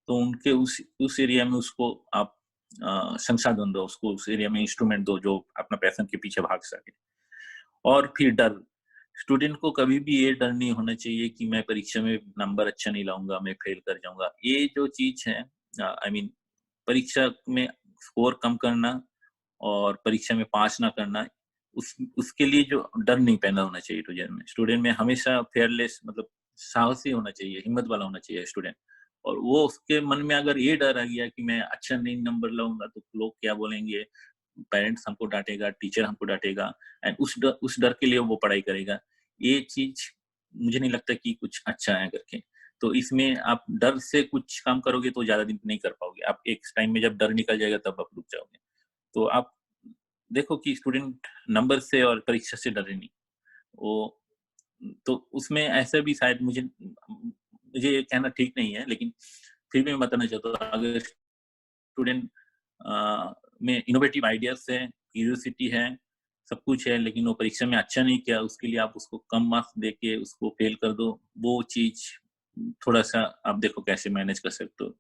तो उनके उस एरिया में उसको आप संसाधन दो, उसको उस एरिया में इंस्ट्रूमेंट दो जो अपना पैशन के पीछे भाग सके। और फिर डर, स्टूडेंट को कभी भी ये डर नहीं होना चाहिए कि मैं परीक्षा में नंबर अच्छा नहीं लाऊंगा, मैं फेल कर जाऊंगा। ये जो चीज है, आई मीन परीक्षा में स्कोर कम करना और परीक्षा में पास ना करना, उसके लिए जो डर नहीं पैदा होना चाहिए स्टूडेंट में हमेशा फेयरलेस, मतलब साहसी होना चाहिए, हिम्मत वाला होना चाहिए स्टूडेंट। और वो उसके मन में अगर ये डर आ गया कि मैं अच्छा नहीं नंबर लाऊंगा तो लोग क्या बोलेंगे, पेरेंट्स हमको डांटेगा, टीचर हमको डांटेगा, एंड उस डर के लिए वो पढ़ाई करेगा, ये चीज मुझे नहीं लगता कि कुछ अच्छा है करके। तो इसमें आप डर से कुछ काम करोगे तो ज्यादा दिन नहीं कर पाओगे, आप एक टाइम में जब डर निकल जाएगा तब आप रुक जाओगे। तो आप देखो कि स्टूडेंट नंबर से और परीक्षा से डरे नहीं, वो तो उसमें ऐसा भी शायद मुझे ये कहना ठीक नहीं है, लेकिन फिर भी मैं बताना चाहता हूँ, अगर स्टूडेंट में इनोवेटिव आइडियाज है, क्यूरियोसिटी है, सब कुछ है, लेकिन वो परीक्षा में अच्छा नहीं किया, उसके लिए आप उसको कम मार्क्स देके उसको फेल कर दो, वो चीज थोड़ा सा आप देखो कैसे मैनेज कर सकते हो।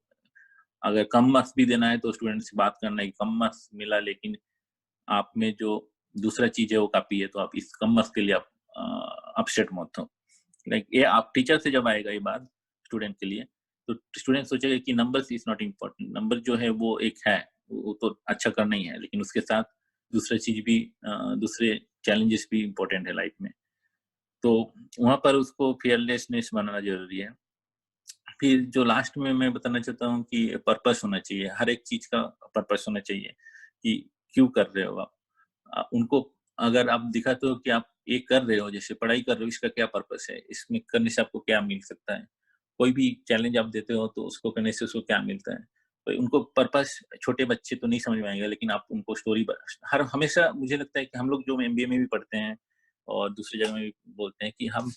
अगर कम मार्क्स भी देना है तो स्टूडेंट से बात करना है, कम मार्क्स मिला लेकिन आप में जो दूसरा चीज है वो काफी है, तो आप इस कम मार्क्स के लिए आप अपसेट मत हो। लाइक ये आप टीचर से जब आएगा ये बात स्टूडेंट के लिए, तो स्टूडेंट सोचेगा कि numbers is not important, number जो है वो एक है, वो तो अच्छा करना ही है, लेकिन उसके साथ दूसरा चीज भी, दूसरे चैलेंजेस भी इम्पोर्टेंट है लाइफ में। तो वहां पर उसको फियरलेसनेस बनाना जरूरी है। फिर जो लास्ट में मैं बताना चाहता हूँ कि पर्पस होना चाहिए, हर एक चीज का पर्पस होना चाहिए कि क्यों कर रहे हो आप। उनको अगर आप दिखाते हो कि आप ये कर रहे हो, जैसे पढ़ाई कर रहे हो, इसका क्या पर्पस है, इसमें करने से आपको क्या मिल सकता है, कोई भी चैलेंज आप देते हो तो उसको करने से उसको क्या मिलता है, तो उनको पर्पस, छोटे बच्चे तो नहीं समझ में आएगा, लेकिन आप उनको स्टोरी हर हमेशा मुझे लगता है कि हम लोग जो एमबीए में भी पढ़ते हैं और दूसरी जगह में भी बोलते हैं कि हम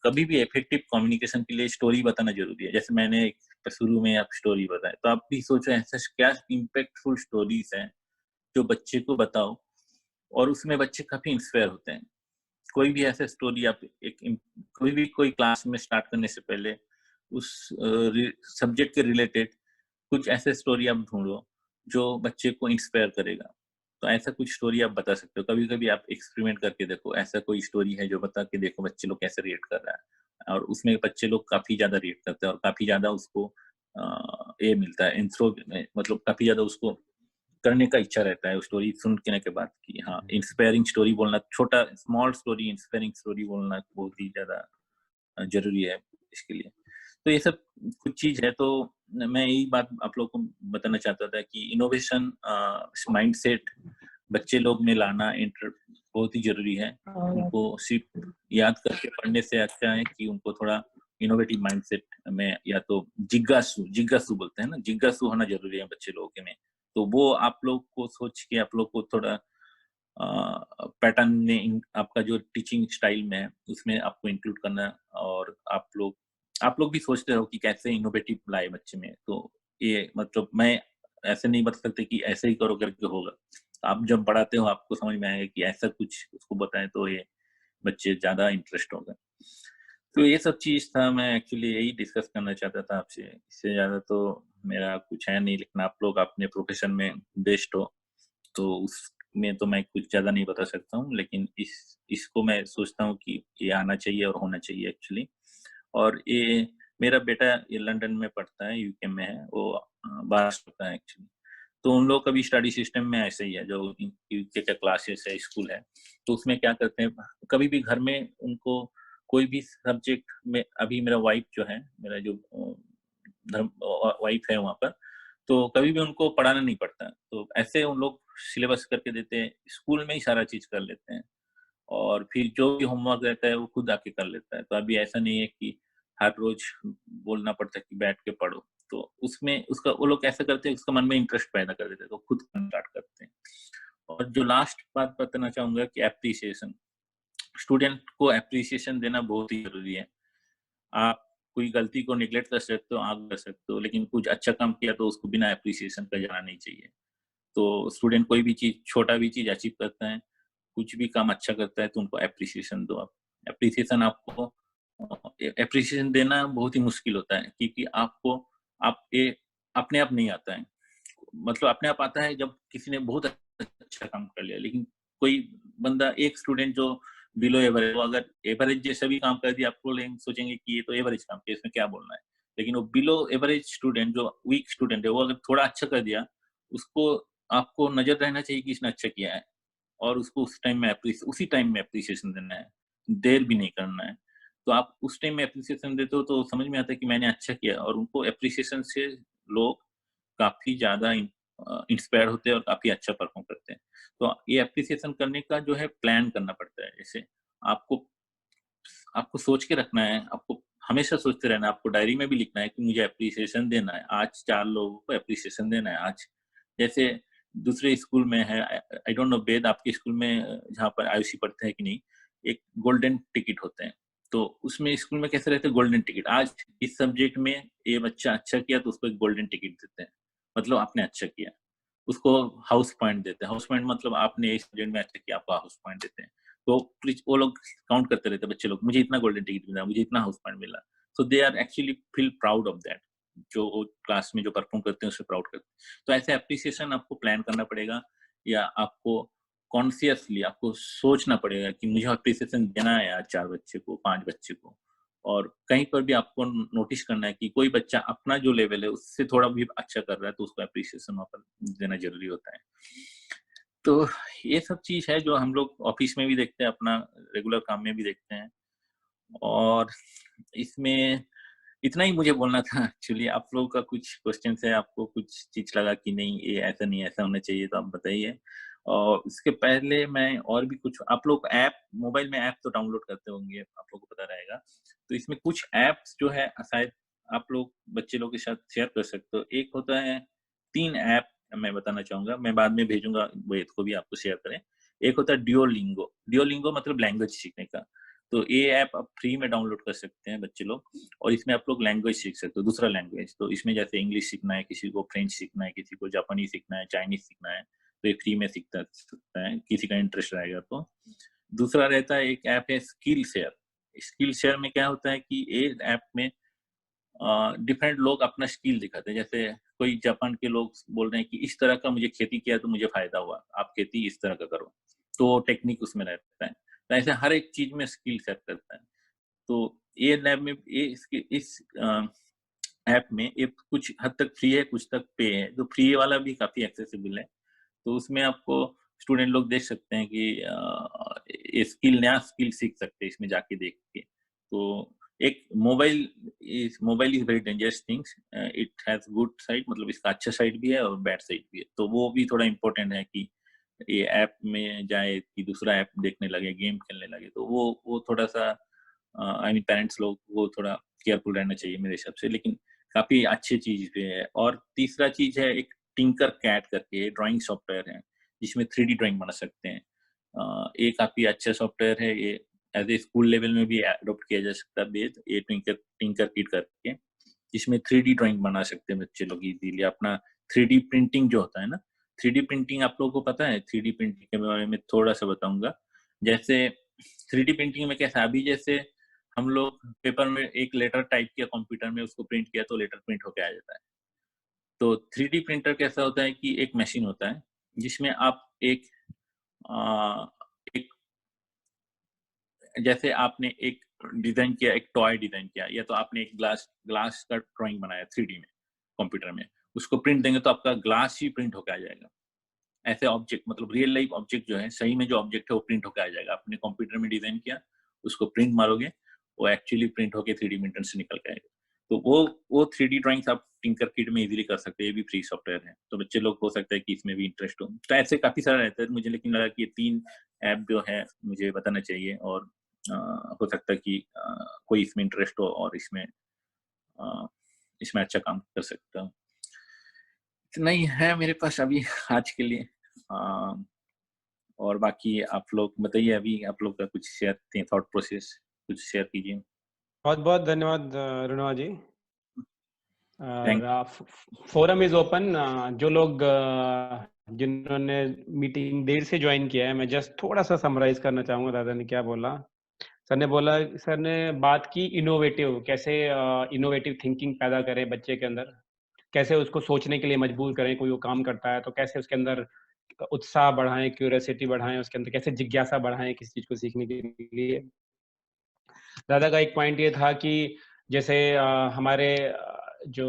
कभी भी इफेक्टिव कम्युनिकेशन के लिए स्टोरी बताना जरूरी है। जैसे मैंने शुरू में आप स्टोरी बताए, तो आप भी सोचो ऐसा क्या इम्पैक्टफुल स्टोरीज हैं जो बच्चे को बताओ और उसमें बच्चे काफी इंस्पायर होते हैं। कोई भी ऐसा स्टोरी आप कोई क्लास में स्टार्ट करने से पहले उस सब्जेक्ट के रिलेटेड कुछ ऐसे स्टोरी आप ढूंढो जो बच्चे को इंस्पायर करेगा। तो ऐसा कुछ स्टोरी आप बता सकते हो, कभी कभी आप एक्सपेरिमेंट करके देखो, ऐसा कोई स्टोरी है जो बता के देखो बच्चे लोग कैसे रिएक्ट कर रहा है, और उसमें बच्चे लोग काफी ज्यादा रिएक्ट करते हैं और काफी ज्यादा उसको ये मिलता है इंट्रो, मतलब काफी ज्यादा उसको करने का इच्छा रहता है स्टोरी सुनने के बाद कि हाँ, इंस्पायरिंग स्टोरी बोलना, छोटा स्मॉल स्टोरी, इंस्पायरिंग स्टोरी बोलना बहुत ही ज्यादा जरूरी है इसके लिए। तो ये सब कुछ चीज है। तो मैं यही बात आप लोग को बताना चाहता था कि इनोवेशन माइंडसेट बच्चे लोग में लाना बहुत ही जरूरी है। उनको सिर्फ याद करके पढ़ने से अच्छा है कि उनको थोड़ा इनोवेटिव माइंडसेट में, या तो जिज्ञासु बोलते हैं ना, जिज्ञासु होना जरूरी है बच्चे लोगों के में। तो वो आप लोग को सोच के आप लोग को थोड़ा पैटर्न में आपका जो टीचिंग स्टाइल में है उसमें आपको इंक्लूड करना, और आप लोग भी सोचते रहो कि कैसे इनोवेटिव लाए बच्चे में। तो ये मतलब मैं ऐसे नहीं बता सकते कि ऐसे ही करो करके होगा। आप जब पढ़ाते हो आपको समझ में आएगा कि ऐसा कुछ उसको बताएं तो ये बच्चे ज्यादा इंटरेस्ट होगा। तो ये सब चीज था, मैं एक्चुअली यही डिस्कस करना चाहता था आपसे। इससे ज्यादा तो मेरा कुछ है नहीं, लेकिन आप लोग अपने प्रोफेशन में बेस्ट हो तो उसमें तो मैं कुछ ज्यादा नहीं बता सकता हूँ, लेकिन इसको मैं सोचता हूँ कि ये आना चाहिए और होना चाहिए एक्चुअली। और ये मेरा बेटा ये लंदन में पढ़ता है, यूके में है, वो बाहर पढ़ता है एक्चुअली। तो उन लोग का भी स्टडी सिस्टम में ऐसे ही है, जो यूके का क्लासेस है, स्कूल है, तो उसमें क्या करते हैं, कभी भी घर में उनको कोई भी सब्जेक्ट में, अभी मेरा वाइफ जो है, मेरा जो वाइफ है वहाँ पर, तो कभी भी उनको पढ़ाना नहीं पड़ता। तो ऐसे उन लोग सिलेबस करके देते हैं, स्कूल में ही सारा चीज कर लेते हैं, और फिर जो भी होमवर्क रहता है वो खुद आके कर लेता है। तो अभी ऐसा नहीं है कि हर रोज बोलना पड़ता है कि बैठ के पढ़ो। तो उसमें उसका वो लोग कैसे करते हैं, उसका मन में इंटरेस्ट पैदा कर देते हैं, तो खुद स्टार्ट करते हैं। और जो लास्ट बात बताना चाहूंगा कि एप्रिसिएशन, स्टूडेंट को एप्रिसिएशन देना बहुत ही जरूरी है। आप कोई गलती को निगलेक्ट कर सकते हो, आगे कर सकते हो, लेकिन कुछ अच्छा काम किया तो उसको बिना एप्रिसिएशन का जाना नहीं चाहिए। तो स्टूडेंट कोई भी चीज, छोटा भी चीज अचीव करता है, कुछ भी काम अच्छा करता है, तो उनको एप्रिसिएशन दो आप। एप्रिसिएशन आपको एप्रिसिएशन देना बहुत ही मुश्किल होता है, क्योंकि आपको आप ये अपने आप नहीं आता है। मतलब अपने आप आता है जब किसी ने बहुत अच्छा काम कर लिया, लेकिन कोई बंदा, एक स्टूडेंट जो बिलो एवरेज, वो अगर एवरेज जैसा भी काम कर दिया, आपको लेकिन सोचेंगे कि ये तो एवरेज काम किया, इसमें क्या बोलना है। लेकिन वो बिलो एवरेज स्टूडेंट, जो वीक स्टूडेंट है, वो अगर थोड़ा अच्छा कर दिया, उसको आपको नजर रहना चाहिए कि इसने अच्छा किया है, और उसको उसी टाइम में एप्रिसिएशन देना है, देर भी नहीं करना है। तो आप उस टाइम में एप्रिसिएशन देते हो तो समझ में आता है कि मैंने अच्छा किया, और उनको एप्रिसिएशन से लोग काफी ज्यादा इंस्पायर होते हैं और काफी अच्छा परफॉर्म करते हैं। तो ये एप्रिसिएशन करने का जो है प्लान करना पड़ता है। जैसे आपको आपको सोच के रखना है, आपको हमेशा सोचते रहना है, आपको डायरी में भी लिखना है कि मुझे एप्रिसिएशन देना है, आज 4 लोगों को एप्रिसिएशन देना है आज। जैसे दूसरे स्कूल में है, आई डोंट नो वेद आपके स्कूल में जहाँ पर आयुषी पढ़ते हैं कि नहीं, एक गोल्डन टिकट होते हैं। तो उसमें स्कूल में कैसे रहते हैं, गोल्डन टिकट, आज इस सब्जेक्ट में ये बच्चा अच्छा किया तो उसको एक गोल्डन टिकट देते हैं, मतलब आपने अच्छा किया। उसको हाउस पॉइंट देते हैं, हाउस पॉइंट मतलब आपने इस सब्जेक्ट में अच्छा किया, आपको हाउस पॉइंट देते हैं। तो वो लोग काउंट करते रहते हैं बच्चे लोग, मुझे इतना गोल्डन टिकट मिला, मुझे इतना हाउस पॉइंट मिला। So they are actually feel proud of that, जो क्लास में जो परफॉर्म करते हैं उससे प्राउड करते हैं। तो ऐसे एप्रिसिएशन आपको प्लान करना पड़ेगा, या आपको कॉन्शियसली आपको सोचना पड़ेगा कि मुझे एप्रिसिएशन देना है आज 4 बच्चे को, 5 बच्चे को। और कहीं पर भी आपको नोटिस करना है कि कोई बच्चा अपना जो लेवल है उससे थोड़ा भी अच्छा कर रहा है, तो उसको एप्रिसिएशन वहाँ पर देना जरूरी होता है। तो ये सब चीज है जो हम लोग ऑफिस में भी देखते हैं, अपना रेगुलर काम में भी देखते हैं। और इसमें इतना ही मुझे बोलना था एक्चुअली। आप लोगों का कुछ क्वेश्चन है, आपको कुछ चीज लगा कि नहीं ये ऐसा नहीं, ऐसा होना चाहिए, तो आप बताइए। और इसके पहले मैं और भी कुछ, आप लोग ऐप, मोबाइल में ऐप तो डाउनलोड करते होंगे, आप लोगों को पता रहेगा। तो इसमें कुछ ऐप्स जो है शायद आप लोग बच्चे लोग के साथ शेयर कर सकते हो। एक होता है, 3 ऐप मैं बताना चाहूंगा, मैं बाद में भेजूंगा वेद को भी, आपको शेयर करें। एक होता है डियोलिंगो, डियोलिंगो मतलब लैंग्वेज सीखने का। तो ये ऐप आप फ्री में डाउनलोड कर सकते हैं बच्चे लोग, और इसमें आप लोग लैंग्वेज सीख सकते हो, दूसरा लैंग्वेज। तो इसमें जैसे इंग्लिश सीखना है, किसी को फ्रेंच सीखना है, किसी को जापानी सीखना है, चाइनीज सीखना है, तो ये फ्री में सीखता सकता है, किसी का इंटरेस्ट रहेगा तो। दूसरा रहता है, एक ऐप है स्किल शेयर। स्किल शेयर में क्या होता है कि ये ऐप में डिफरेंट लोग अपना स्किल दिखाते हैं। जैसे कोई जापान के लोग बोल रहे हैं कि इस तरह का मुझे खेती किया तो मुझे फायदा हुआ, आप खेती इस तरह का करो, तो टेक्निक उसमें रहता है। तो ऐसे हर एक चीज में स्किल सेट करता है। तो ये लैब में इस ऐप में ये कुछ हद तक फ्री है, कुछ तक पे है। जो फ्री वाला भी काफी एक्सेसिबल है, तो उसमें आपको स्टूडेंट लोग देख सकते हैं कि ये नया स्किल सीख सकते हैं इसमें जाके देख के। तो एक mobile is very dangerous things, it has good side, मतलब इसका अच्छा साइड भी है और बैड साइड भी है। तो वो भी थोड़ा इम्पोर्टेंट है कि ये ऐप में जाए कि दूसरा ऐप देखने लगे, गेम खेलने लगे, तो वो थोड़ा सा आई मीन पेरेंट्स लोग वो थोड़ा केयरफुल रहना चाहिए मेरे हिसाब से, लेकिन काफ़ी अच्छी चीज़ भी है। और तीसरा चीज़ है एक टिंकर कैट करके ड्राइंग सॉफ्टवेयर है, जिसमें 3D ड्राइंग बना सकते हैं। ये काफ़ी अच्छा सॉफ्टवेयर है, ये एज़ ए स्कूल लेवल में भी एडॉप्ट किया जा सकता है बेस ये टिंकर टिंकर किट करके, जिसमें 3D ड्राइंग बना सकते हैं बच्चे लोग इज़िली। अपना 3D प्रिंटिंग जो होता है ना, 3D प्रिंटिंग आप लोगों को पता है? 3D प्रिंटिंग के बारे में थोड़ा-सा बताऊँगा। जैसे 3D प्रिंटिंग में कैसा अभी जैसे हम लोग पेपर में एक लेटर टाइप किया कंप्यूटर में, उसको प्रिंट किया तो लेटर प्रिंट होके आ जाता है। तो 3D प्रिंटर कैसा होता है कि एक मशीन होता है, जिसमें आप अ, एक जैसे आपने एक डिज़ाइन किया, एक टॉय डिज़ाइन किया, या तो आपने एक ग्लास ग्लास का ड्राइंग बनाया 3D में, कंप्यूटर में, उसको प्रिंट देंगे तो आपका ग्लास ही प्रिंट होके आ जाएगा। ऐसे ऑब्जेक्ट मतलब रियल लाइफ ऑब्जेक्ट जो है, सही में जो ऑब्जेक्ट है वो प्रिंट होके आ जाएगा। आपने कंप्यूटर में डिज़ाइन किया, उसको प्रिंट मारोगे, वो एक्चुअली प्रिंट होके 3D प्रिंटर से निकल के आएगा। तो वो 3D ड्राइंग्स आप टिंकर किट में इज़िली कर सकते हैं, ये भी फ्री सॉफ्टवेयर है। तो बच्चे लोग हो सकता है कि इसमें भी इंटरेस्ट हो। तो ऐसे काफ़ी सारा रहता है, मुझे लेकिन लगा कि ये 3 ऐप जो है मुझे बताना चाहिए, और हो सकता है कि कोई इसमें इंटरेस्ट हो और अ, इसमें अच्छा काम कर सकता हो। इतना ही है मेरे पास अभी आज के लिए। अ, और बाकी आप लोग बताइए, अभी आप लोग का कुछ शेयर थे थॉट प्रोसेस, कुछ शेयर कीजिए। बहुत-बहुत धन्यवाद रुणवा जी। थैंक और फोरम इज़ ओपन। जो लोग जिन्होंने मीटिंग देर से जॉइन किया है, मैं जस्ट थोड़ा-सा समराइज़ करना चाहूँगा दादा ने क्या बोला। सर ने बात की इनोवेटिव, कैसे इनोवेटिव थिंकिंग पैदा करें बच्चे के अंदर, कैसे उसको सोचने के लिए मजबूर करें, कोई वो काम करता है तो कैसे उसके अंदर उत्साह बढ़ाएँ, क्यूरियोसिटी बढ़ाएँ, उसके अंदर कैसे जिज्ञासा बढ़ाएँ किसी चीज़ को सीखने के लिए। दादा का एक पॉइंट ये था कि जैसे हमारे जो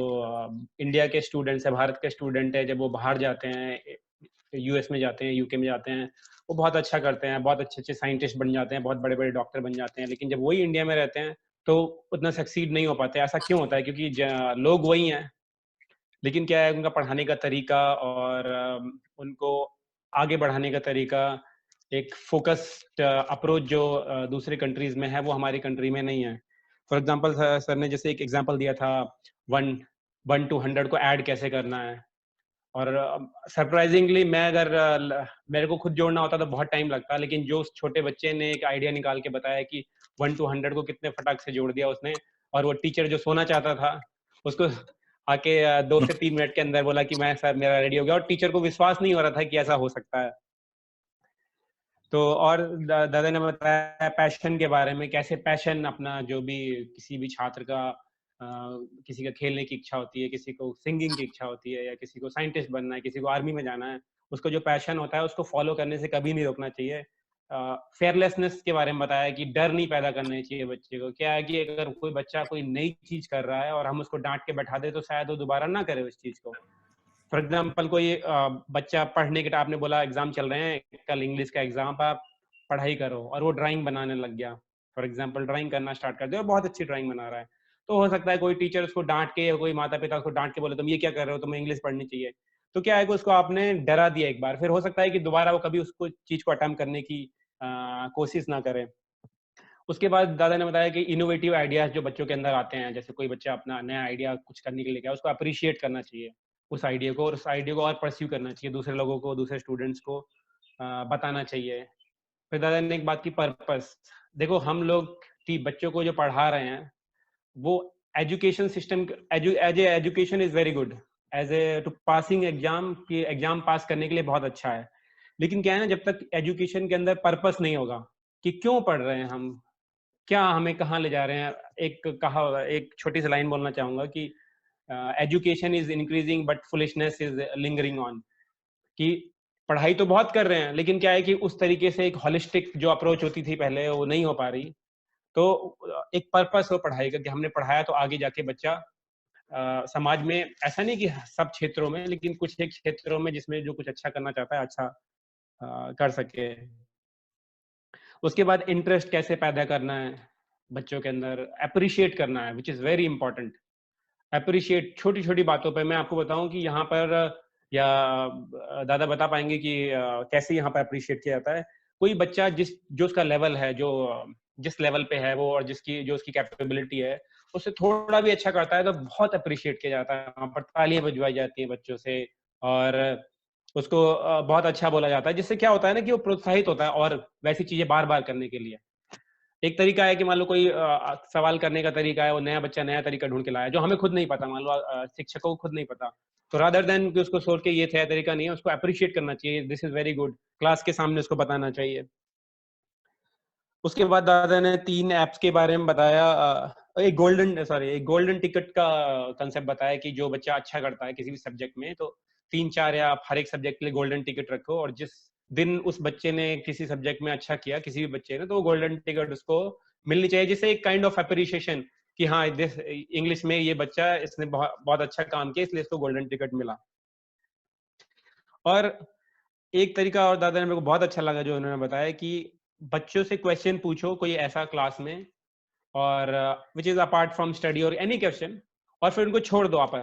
इंडिया के स्टूडेंट्स हैं, भारत के स्टूडेंट हैं, जब वो बाहर जाते हैं, यूएस में जाते हैं, यूके में जाते हैं, वो बहुत अच्छा करते हैं, बहुत अच्छे-अच्छे साइंटिस्ट बन जाते हैं, बहुत बड़े-बड़े डॉक्टर बन जाते हैं, लेकिन जब वही इंडिया में रहते हैं, तो उतना सक्सीड नहीं हो पाते। ऐसा क्यों होता है? क्योंकि लोग वही हैं, लेकिन क्या है उनका पढ़ाने का तरीका और उनको आगे बढ़ाने का तरीका, एक फ़ोकस्ड अप्रोच जो दूसरे कंट्रीज़ में है, वो हमारी कंट्री में नहीं है। फॉर एग्ज़ाम्पल सर ने जैसे एक एग्ज़ाम्पल दिया था 1 1 टू 100 को ऐड कैसे करना है, और सरप्राइज़िंगली मैं अगर मेरे को खुद जोड़ना होता तो बहुत टाइम लगता, लेकिन जो उस छोटे बच्चे ने एक आइडिया निकाल के बताया कि 1 टू 100 को कितने फटाक से जोड़ दिया उसने, और वो टीचर जो सोना चाहता था, उसको आके 2 से 3 मिनट के अंदर बोला कि मैं सर मेरा रेडी हो गया, और टीचर को विश्वास नहीं हो रहा था कि ऐसा हो सकता है। तो और दादा ने बताया पैशन के बारे में, कैसे पैशन अपना जो भी किसी भी छात्र का किसी का खेलने की इच्छा होती है, किसी को सिंगिंग की इच्छा होती है, या किसी को साइंटिस्ट बनना है, किसी को आर्मी में जाना है, उसको जो पैशन होता है उसको फॉलो करने से कभी नहीं रोकना चाहिए। फेयरलेसनेस के बारे में बताया कि डर नहीं पैदा करना चाहिए बच्चे को। क्या है कि अगर कोई बच्चा कोई नई चीज कर रहा है और हम उसको डांट के बैठा दे तो शायद वो दोबारा ना करे उस चीज को। फॉर एग्जाम्पल कोई बच्चा पढ़ने के, आपने बोला एग्जाम चल रहे हैं, कल इंग्लिश का एग्जाम, आप पढ़ाई करो, और वो ड्राइंग बनाने लग गया, फॉर एग्जाम्पल ड्राइंग करना स्टार्ट कर दिया और बहुत अच्छी ड्राइंग बना रहा है, तो हो सकता है कोई टीचर उसको डांट के, या कोई माता पिता उसको डांट के बोले तुम ये क्या कर रहे हो, तुम्हें इंग्लिश पढ़नी चाहिए। तो क्या है कि उसको आपने डरा दिया एक बार, फिर हो सकता है कि दोबारा वो कभी उसको चीज को अटेम्प्ट करने की कोशिश ना करे। उसके बाद दादा ने बताया कि इनोवेटिव आइडियाज जो बच्चों के अंदर आते हैं, जैसे कोई बच्चा अपना नया आइडिया कुछ करने के लिए गया, उसको अप्रिशिएट करना चाहिए उस आइडिया को, और उस आइडिया को और परस्यू करना चाहिए, दूसरे लोगों को, दूसरे स्टूडेंट्स को बताना चाहिए। फिर दादा ने एक बात की, पर्पस। देखो हम लोग की बच्चों को जो पढ़ा रहे हैं, वो education system, as a education is very good, as a to passing exam, की एग्जाम पास करने के लिए बहुत अच्छा है, लेकिन क्या है ना, जब तक एजुकेशन के अंदर पर्पस नहीं होगा कि क्यों पढ़ रहे हैं हम, क्या हमें कहाँ ले जा रहे हैं। एक छोटी सी लाइन बोलना चाहूंगा कि education is increasing but foolishness is lingering on, कि पढ़ाई तो बहुत कर रहे हैं, लेकिन क्या है कि उस तरीके से एक होलिस्टिक जो अप्रोच होती थी पहले, वो नहीं हो पा रही। तो एक पर्पस हो पढ़ाई का, कि हमने पढ़ाया तो आगे जाके बच्चा समाज में, ऐसा नहीं कि सब क्षेत्रों में, लेकिन कुछ एक क्षेत्रों में जिसमें जो कुछ अच्छा करना चाहता है, अच्छा कर सके। उसके बाद इंटरेस्ट कैसे पैदा करना है बच्चों के अंदर, अप्रिशिएट करना है, which is very important. Appreciate छोटी छोटी बातों पे। मैं आपको बताऊं कि यहाँ पर या दादा बता पाएंगे कि कैसे यहाँ पर अप्रिशिएट किया जाता है। कोई बच्चा जो उसका लेवल है, जो जिस लेवल पे है वो और जो उसकी कैपेबिलिटी है उससे थोड़ा भी अच्छा करता है तो बहुत अप्रिशिएट किया जाता है, वहाँ पर तालियां बजवाई जाती है बच्चों से और उसको बहुत अच्छा बोला जाता है, जिससे क्या होता है ना कि वो प्रोत्साहित होता है और वैसी चीजें बार बार करने के लिए। एक तरीका है कि मान लो कोई सवाल करने का तरीका है, वो नया बच्चा नया तरीका ढूंढ के लाया जो हमें खुद नहीं पता, मान लो शिक्षकों को खुद नहीं पता, तो रादर देन कि उसको सोच के ये तरीका नहीं है, उसको अप्रिशिएट करना चाहिए, this is very good, class के सामने उसको बताना चाहिए। उसके बाद दादा ने 3 ऐप्स के बारे में बताया, एक गोल्डन टिकट का कंसेप्ट बताया कि जो बच्चा अच्छा करता है किसी भी सब्जेक्ट में तो 3-4 या आप हर एक सब्जेक्ट के लिए गोल्डन टिकट रखो, और जिस दिन उस बच्चे ने किसी सब्जेक्ट में अच्छा किया किसी भी बच्चे ने तो वो गोल्डन टिकट उसको मिलनी चाहिए, जिससे एक काइंड ऑफ अप्रिशिएशन कि हाँ दिस इंग्लिश में ये बच्चा इसने बहुत बहुत अच्छा काम किया इसलिए इसको गोल्डन टिकट मिला। और एक तरीका और दादा ने मेरे को बहुत अच्छा लगा जो उन्होंने बताया कि बच्चों से क्वेश्चन पूछो कोई ऐसा क्लास में, और which is apart from study और एनी क्वेश्चन, और फिर उनको छोड़ दो, आप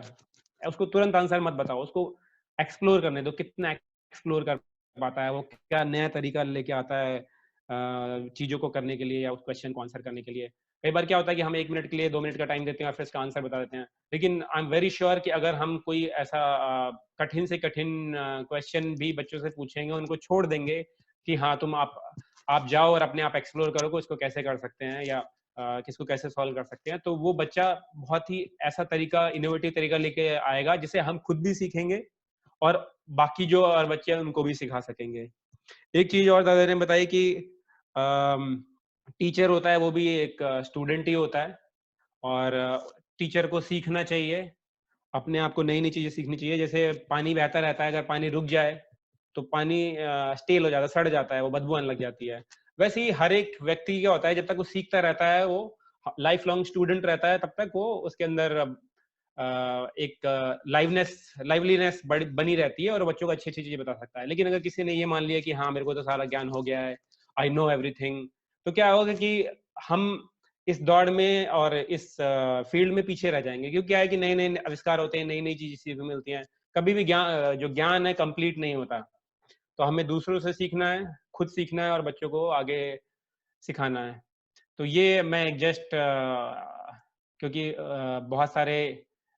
उसको तुरंत आंसर मत बताओ, उसको एक्सप्लोर करने दो कितना एक्सप्लोर कर पाता है, वो क्या नया तरीका लेके आता है चीजों को करने के लिए या उस क्वेश्चन को आंसर करने के लिए। कई बार क्या होता है कि हम 1 मिनट के लिए 2 मिनट का टाइम देते हैं और फिर इसका आंसर बता देते हैं, लेकिन आई एम वेरी श्योर कि अगर हम कोई ऐसा कठिन से कठिन क्वेश्चन भी बच्चों से पूछेंगे, उनको छोड़ देंगे कि हाँ तुम आप जाओ और अपने आप एक्सप्लोर करो को इसको कैसे कर सकते हैं या किसको कैसे सॉल्व कर सकते हैं, तो वो बच्चा बहुत ही ऐसा तरीका इनोवेटिव तरीका लेके आएगा जिसे हम खुद भी सीखेंगे और बाकी जो और बच्चे हैं उनको भी सिखा सकेंगे। एक चीज और दादा ने बताई कि टीचर होता है वो भी एक स्टूडेंट ही होता है, और टीचर को सीखना चाहिए, अपने आप को नई नई चीजें सीखनी चाहिए। जैसे पानी बहता रहता है, अगर पानी रुक जाए तो पानी स्टेल हो जाता है, सड़ जाता है, वो बदबू आने लग जाती है। वैसे ही हर एक व्यक्ति क्या होता है, जब तक वो सीखता रहता है, वो लाइफ लॉन्ग स्टूडेंट रहता है, तब तक वो उसके अंदर एक लाइवलीनेस बनी रहती है और बच्चों को अच्छी अच्छी चीजें बता सकता है। लेकिन अगर किसी ने ये मान लिया कि हाँ मेरे को तो सारा ज्ञान हो गया है, आई नो एवरीथिंग, तो क्या होगा कि हम इस दौड़ में और इस फील्ड में पीछे रह जाएंगे, क्योंकि क्या है कि नए नए आविष्कार होते हैं, नई नई चीजें सीखने मिलती हैं, कभी भी जो ज्ञान है कंप्लीट नहीं होता। तो हमें दूसरों से सीखना है, खुद सीखना है और बच्चों को आगे सिखाना है। तो ये मैं जस्ट क्योंकि बहुत सारे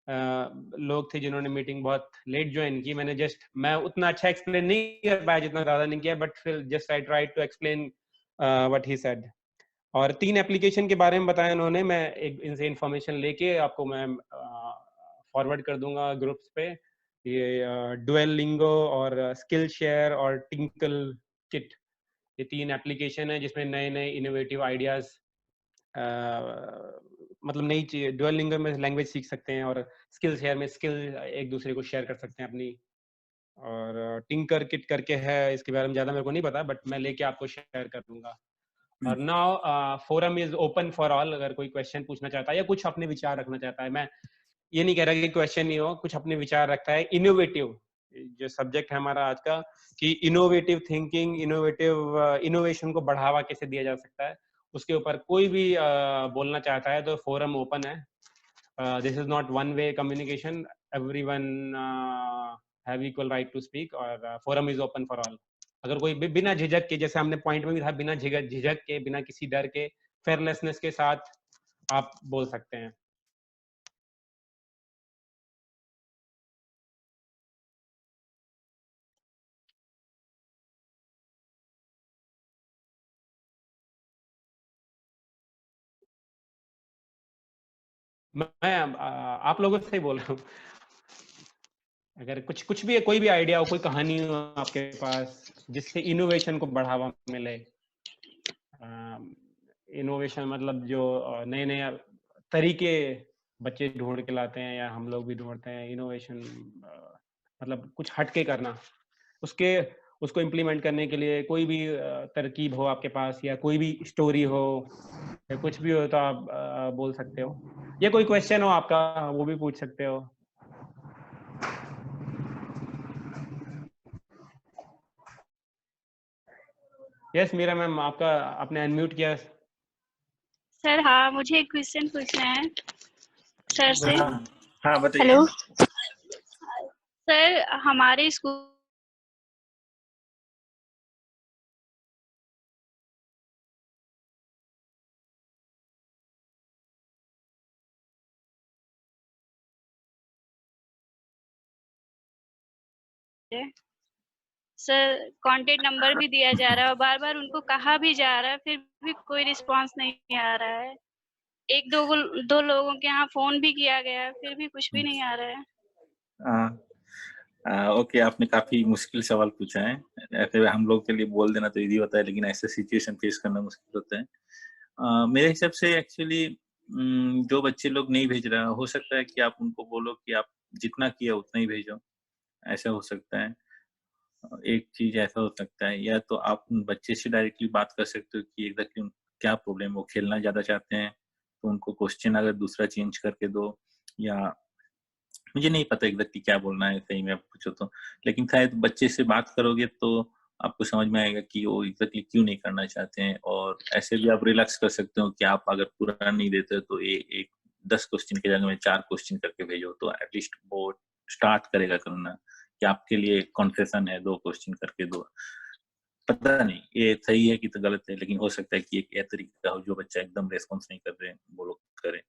लोग थे जिन्होंने मीटिंग बहुत लेट ज्वाइन की, मैं उतना अच्छा एक्सप्लेन नहीं कर पाया जितना दादा ने किया, बट फिर just I try to explain what he said. और 3 एप्लीकेशन के बारे में बताया उन्होंने, मैं एक इनसे इंफॉर्मेशन लेके आपको मैं फॉरवर्ड कर दूंगा ग्रुप्स पे। ये डुओलिंगो और स्किल शेयर और टिंकल किट, ये 3 एप्लीकेशन है जिसमें नए नए इनोवेटिव आइडियाज, मतलब नई चीज, डुओलिंगो में लैंग्वेज सीख सकते हैं और स्किल शेयर में स्किल एक दूसरे को शेयर कर सकते हैं अपनी। और टिंकर किट करके है, इसके बारे में ज्यादा मेरे को नहीं पता, बट मैं लेके आपको शेयर कर दूंगा। और now forum is open for all, अगर कोई क्वेश्चन पूछना चाहता है या कुछ अपने विचार रखना चाहता है, मैं ये नहीं कह रहा कि क्वेश्चन नहीं हो, कुछ अपने विचार रखता है, इनोवेटिव जो सब्जेक्ट है हमारा आज का, कि इनोवेटिव थिंकिंग, इनोवेशन को बढ़ावा कैसे दिया जा सकता है, उसके ऊपर कोई भी बोलना चाहता है तो फोरम ओपन है। This is not one way communication, everyone have equal right to speak, और forum is open for all. अगर कोई बिना झिझक के, जैसे हमने पॉइंट में भी था, बिना झिझक के, बिना किसी डर के, फेयरलेसनेस के साथ आप बोल सकते हैं। मैं आप लोगों से ही बोल रहा हूँ, अगर कुछ कुछ भी कोई भी आइडिया हो, कोई कहानी हो आपके पास जिससे इनोवेशन को बढ़ावा मिले। इनोवेशन मतलब जो नए नए तरीके बच्चे ढूंढ के लाते हैं या हम लोग भी ढूंढते हैं, इनोवेशन मतलब कुछ हटके करना, उसके उसको इम्प्लीमेंट करने के लिए कोई भी तरकीब हो आपके पास या कोई भी स्टोरी हो या कुछ भी हो तो आप बोल सकते हो, या कोई क्वेश्चन हो आपका वो भी पूछ सकते हो। यस मीरा मैम, आपका आपने अनम्यूट किया। सर हाँ, मुझे एक क्वेश्चन पूछना है सर से। हाँ बताइए। हेलो सर, हमारे स्कूल सर कांटेक्ट नंबर भी दिया जा रहा है और बार-बार उनको कहा भी जा रहा है, फिर भी कोई रिस्पॉन्स नहीं आ रहा है। 1-2 लोगों के यहाँ फ़ोन भी किया गया है, फिर भी कुछ भी नहीं आ रहा है। ओके, आपने काफ़ी मुश्किल सवाल पूछा है। ऐसे हम लोग के लिए बोल देना तो ईज़ी होता है, लेकिन ऐसे सिचुएशन फेस करना मुश्किल होता है। मेरे हिसाब से एक्चुअली जो बच्चे लोग नहीं भेज रहे हैं, हो सकता है कि आप उनको बोलो कि आप जितना किया उतना ही भेजो, ऐसा हो सकता है। एक चीज़ ऐसा हो सकता है, या तो आप उन बच्चे से डायरेक्टली बात कर सकते हो कि एग्ज़ैक्टली क्या प्रॉब्लम है, वो खेलना ज़्यादा चाहते हैं, तो उनको क्वेश्चन अगर दूसरा चेंज करके दो, या मुझे नहीं पता एग्ज़ैक्टली क्या बोलना है सही में आप पूछो तो। लेकिन शायद बच्चे से बात करोगे तो आपको समझ में आएगा कि वो एग्ज़ैक्टली क्यों नहीं करना चाहते हैं, और ऐसे भी आप रिलैक्स कर सकते हो कि आप अगर पूरा नहीं देते हो तो एक 10 क्वेश्चन की जगह में 4 क्वेश्चन करके भेजो, तो एट लीस्ट वो स्टार्ट करेगा करना, कि आपके लिए कंसेशन है 2 क्वेश्चन करके दो। पता नहीं ये सही है कि तो गलत है, लेकिन हो सकता है कि एक ये तरीका हो जो बच्चा एकदम रिस्पॉन्स नहीं कर रहे हैं, वो लोग करें।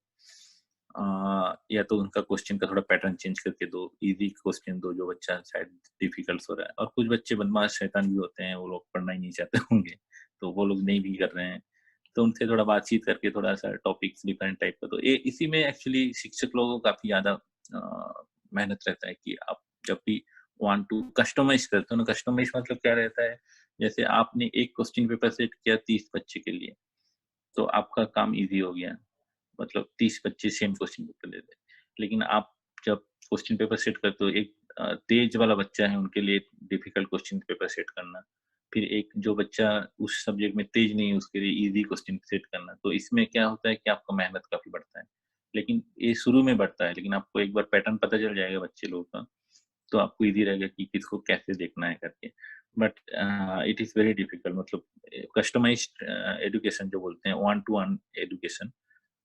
या तो उनका क्वेश्चन का थोड़ा पैटर्न चेंज करके दो, इजी क्वेश्चन दो जो बच्चा शायद डिफिकल्ट हो रहा है। और कुछ बच्चे बदमाश शैतान भी होते हैं, वो लोग पढ़ना ही नहीं चाहते होंगे, तो वो लोग नहीं भी कर रहे हैं, तो उनसे थोड़ा बातचीत करके थोड़ा सा टॉपिक्स डिफरेंट टाइप का, तो ये इसी में एक्चुअली शिक्षक लोगों को काफी ज्यादा मेहनत रहता है कि आप जब भी वांट टू कस्टमाइज करते हो ना, कस्टमाइज मतलब क्या रहता है, जैसे आपने एक क्वेश्चन पेपर सेट किया 30 बच्चे के लिए, तो आपका काम इजी हो गया, मतलब 30 बच्चे सेम क्वेश्चन पेपर ले रहे हैं। लेकिन आप जब क्वेश्चन पेपर सेट करते हो, एक तेज वाला बच्चा है उनके लिए डिफिकल्ट क्वेश्चन पेपर सेट करना, फिर एक जो बच्चा उस सब्जेक्ट में तेज नहीं है उसके लिए इजी क्वेश्चन सेट करना, तो इसमें क्या होता है कि आपका मेहनत काफी बढ़ता है। लेकिन ये शुरू में बढ़ता है, लेकिन आपको एक बार पैटर्न पता चल जाएगा बच्चे लोगों का, तो आपको ईज़ी रहेगा कि किसको कैसे देखना है करके। But it is very difficult, मतलब कस्टमाइज्ड एजुकेशन जो बोलते हैं, वन टू वन एजुकेशन,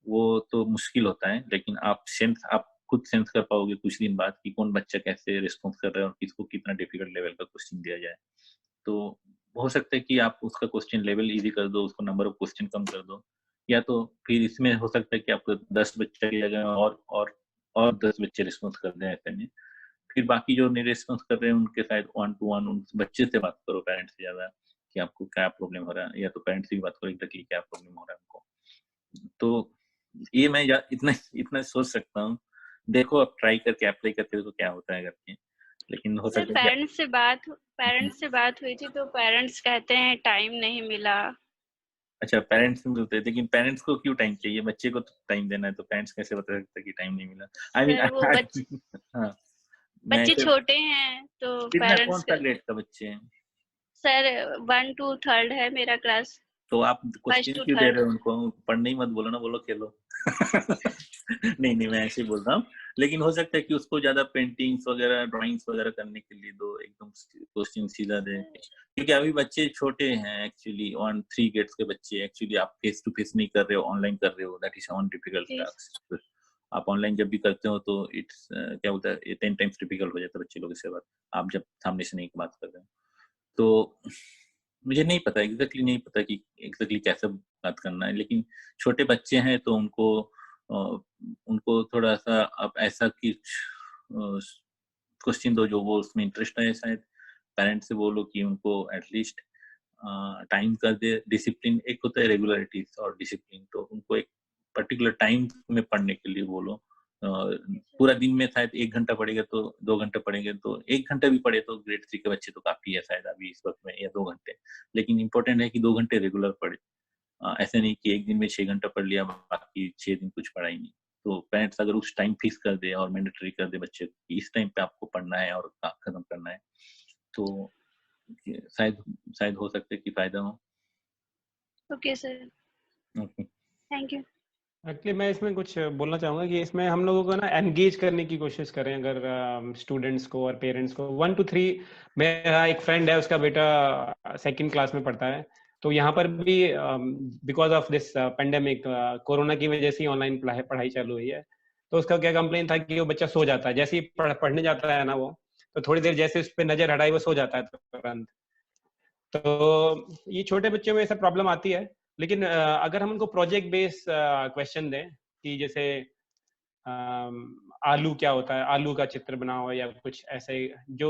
वो तो मुश्किल होता है, लेकिन आप खुद सेंस कर पाओगे कुछ दिन बाद कि कौन बच्चा कैसे रिस्पॉन्स कर रहा है और किसको कितना डिफिकल्ट लेवल का क्वेश्चन दिया जाए। तो हो सकता है कि आप उसका क्वेश्चन लेवल ईज़ी कर दो, उसको नंबर ऑफ क्वेश्चन कम कर दो, या तो फिर इसमें हो सकता है कि आपको 10 बच्चे की जगह और 10 बच्चे रिस्पॉन्स कर दें ऐसे में। फिर बाकी जो नहीं रिस्पॉन्स कर रहे हैं उनके साथ वन टू वन उन बच्चे से बात करो, पेरेंट्स से ज़्यादा, कि आपको क्या प्रॉब्लम हो रहा है, या तो पेरेंट्स से भी बात करो एग्ज़ैक्टली क्या प्रॉब्लम हो रहा है उनको। तो ये मैं या इतना इतना सोच सकता हूँ। देखो अब ट्राई करके अप्लाई करके देखो क्या होता है करके। लेकिन हो सर सकता है कि पेरेंट्स से बात हुई थी तो पेरेंट्स कहते हैं टाइम नहीं मिला। अच्छा, पेरेंट्स से मिलते हैं, लेकिन पेरेंट्स को क्यों टाइम चाहिए? बच्चे को तो टाइम देना है, तो पेरेंट्स कैसे बता सकते हैं कि टाइम नहीं मिला? आई मीन सर वो बच्चे हाँ, मैं बच्चे ऐसे छोटे हैं तो कितना पेरेंट्स कौन-सा ग्रेड का बच्चे हैं? सर 1 टू 3rd है मेरा क्लास, तो आप 1st क्वेश्चन टू क्यों दे 3rd। रहे हो उनको? पढ़ने ही मत बोलो ना, बोलो खेलो। नहीं, नहीं, मैं ऐसे ही बोल रहा हूँ। लेकिन हो सकता है कि उसको ज़्यादा पेंटिंग्स वगैरह, ड्राइंग्स वगैरह करने के लिए दो, एकदम क्वेश्चन सीधा दे के। क्योंकि अभी बच्चे छोटे हैं एक्चुअली, 1-3 ग्रेड्स के बच्चे एक्चुअली आप फेस टू फेस नहीं कर रहे हो, ऑनलाइन कर रहे हो, दैट इज़ वन डिफिकल्ट जी टास्क। आप ऑनलाइन जब भी करते हो तो इट्स क्या बोलता है, ये 10 टाइम्स डिफिकल्ट हो जाता है बच्चे लोगों से बात, आप जब सामने से नहीं बात कर रहे हो। तो मुझे नहीं पता, एग्ज़ैक्टली नहीं पता कि एग्ज़ैक्टली कैसे बात करना है, लेकिन छोटे बच्चे हैं तो उनको थोड़ा-सा आप ऐसा कुछ अ, क्वेश्चन दो जो वो उसमें इंटरेस्ट है शायद। पेरेंट्स से बोलो कि उनको एट लीस्ट टाइम कर दे, डिसिप्लिन एक होता है रेगुलरिटीज़ और डिसिप्लिन, तो उनको एक पर्टिकुलर टाइम में पढ़ने के लिए बोलो। पूरा दिन में शायद 1 घंटा पढ़ेगा तो 2 घंटे पढ़ेंगे, तो 1 घंटा भी पढ़े तो ग्रेड 3 के बच्चे तो काफ़ी है शायद अभी इस वक़्त में, या 2 घंटे। लेकिन इम्पोर्टेंट है कि 2 घंटे रेगुलर पढ़े। ऐसा नहीं कि 1 दिन में 6 घंटा पढ़ लिया, बाकी 6 दिन कुछ पढ़ा ही नहीं। तो पेरेंट्स अगर उस टाइम फिक्स कर दे और मैंडेटरी कर दे बच्चे को कि इस टाइम पे आपको पढ़ना है और खत्म करना है, तो ये शायद हो सकता है कि फ़ायदा हो। Okay sir, okay. Thank you. Actually मैं इसमें कुछ बोलना चाहूँगा कि इसमें हम लोगों को ना एंगेज करने की कोशिश करें, अगर स्टूडेंट्स को और पेरेंट्स को। 1 टू 3 मेरा एक फ्रेंड है, उसका बेटा 2nd क्लास में पढ़ता है, तो यहाँ पर भी because of this pandemic, corona की वजह से ऑनलाइन पढ़ाई चालू हुई है। तो उसका क्या कंप्लेन था कि वो बच्चा सो जाता है, जैसे ही पढ़ने जाता है ना वो, तो थोड़ी देर जैसे उस पर नजर हटाई वो सो जाता है तुरंत। तो ये छोटे बच्चों में ऐसा प्रॉब्लम आती है, लेकिन अगर हम उनको प्रोजेक्ट बेस्ड क्वेश्चन दें कि जैसे आलू क्या होता है, आलू का चित्र बनाओ या कुछ ऐसे, जो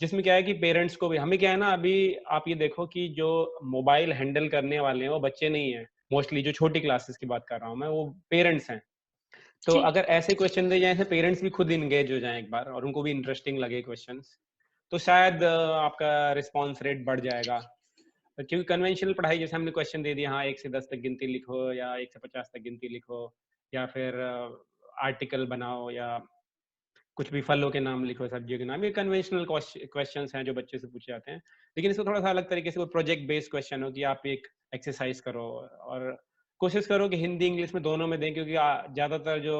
जिसमें क्या है कि पेरेंट्स को भी, हमें क्या है ना, अभी आप ये देखो कि जो मोबाइल हैंडल करने वाले हैं वो बच्चे नहीं हैं, मोस्टली जो छोटी क्लासेस की बात कर रहा हूँ मैं, वो पेरेंट्स हैं। तो जी। अगर ऐसे क्वेश्चन दिए जाएँ तो पेरेंट्स भी खुद इंगेज हो जाएँ एक बार और उनको भी इंटरेस्टिंग लगे क्वेश्चंस, तो शायद आपका रिस्पॉन्स रेट बढ़ जाएगा। क्योंकि कन्वेंशनल पढ़ाई जैसे हमने क्वेश्चन दे दिया, हाँ 1 से 10 तक गिनती लिखो या 1 से 50 तक गिनती लिखो, या फिर आर्टिकल बनाओ, या कुछ भी फलों के नाम लिखो, सब्जियों के नाम, ये कन्वेंशनल क्वेश्चंस हैं जो बच्चे से पूछे जाते हैं। लेकिन इसको थोड़ा सा अलग तरीके से, वो प्रोजेक्ट बेस्ड क्वेश्चन हो कि आप एक एक्सरसाइज करो, और कोशिश करो कि हिंदी इंग्लिश में दोनों में दें, क्योंकि ज़्यादातर जो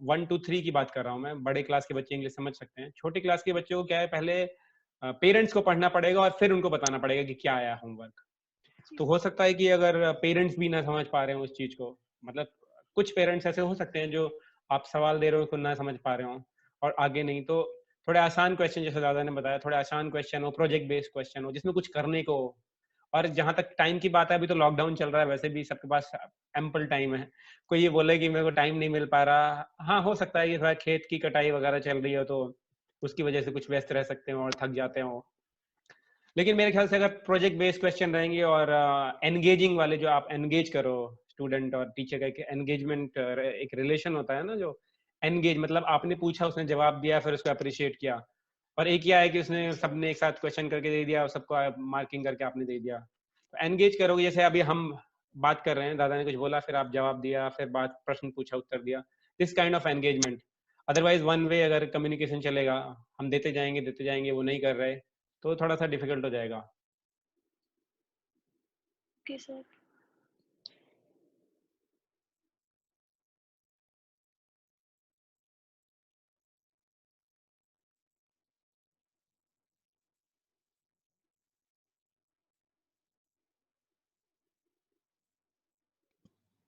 1 टू 3 की बात कर रहा हूँ मैं, बड़े क्लास के बच्चे इंग्लिश समझ सकते हैं, छोटे क्लास के बच्चों को क्या है, पहले पेरेंट्स को पढ़ना पड़ेगा और फिर उनको बताना पड़ेगा कि क्या आया होमवर्क। तो हो सकता है कि अगर पेरेंट्स भी ना समझ पा रहे हो उस चीज़ को, मतलब कुछ पेरेंट्स ऐसे हो सकते हैं जो आप सवाल दे रहे हो खुद ना समझ पा रहे हो और आगे नहीं, तो थोड़े आसान क्वेश्चन, जैसे दादा ने बताया, थोड़े आसान क्वेश्चन हो, प्रोजेक्ट बेस्ड क्वेश्चन हो जिसमें कुछ करने को हो। और जहाँ तक टाइम की बात है, अभी तो लॉकडाउन चल रहा है, वैसे भी सबके पास एम्पल टाइम है। कोई ये बोले कि मेरे को टाइम नहीं मिल पा रहा, हाँ हो सकता है कि थोड़ा खेत की कटाई वगैरह चल रही हो तो उसकी वजह से कुछ व्यस्त रह सकते हो और थक जाते हो। लेकिन मेरे ख्याल से अगर प्रोजेक्ट बेस्ड क्वेश्चन रहेंगे और एंगेजिंग वाले, जो आप एंगेज करो स्टूडेंट और टीचर का, एक एंगेजमेंट, एक रिलेशन होता है ना, जो एंगेज मतलब आपने पूछा, उसने जवाब दिया, फिर उसको अप्रिशिएट किया, और एक ही है कि उसने सबने एक साथ क्वेश्चन करके दे दिया और सबको मार्किंग करके आपने दे दिया। तो एंगेज करोगे, जैसे अभी हम बात कर रहे हैं, दादा ने कुछ बोला, फिर आप जवाब दिया, फिर बात, प्रश्न पूछा, उत्तर दिया, this kind of engagement. Otherwise one way अगर कम्युनिकेशन चलेगा, हम देते जाएंगे, वो नहीं कर रहे, तो थोड़ा सा डिफिकल्ट हो जाएगा। Okay sir.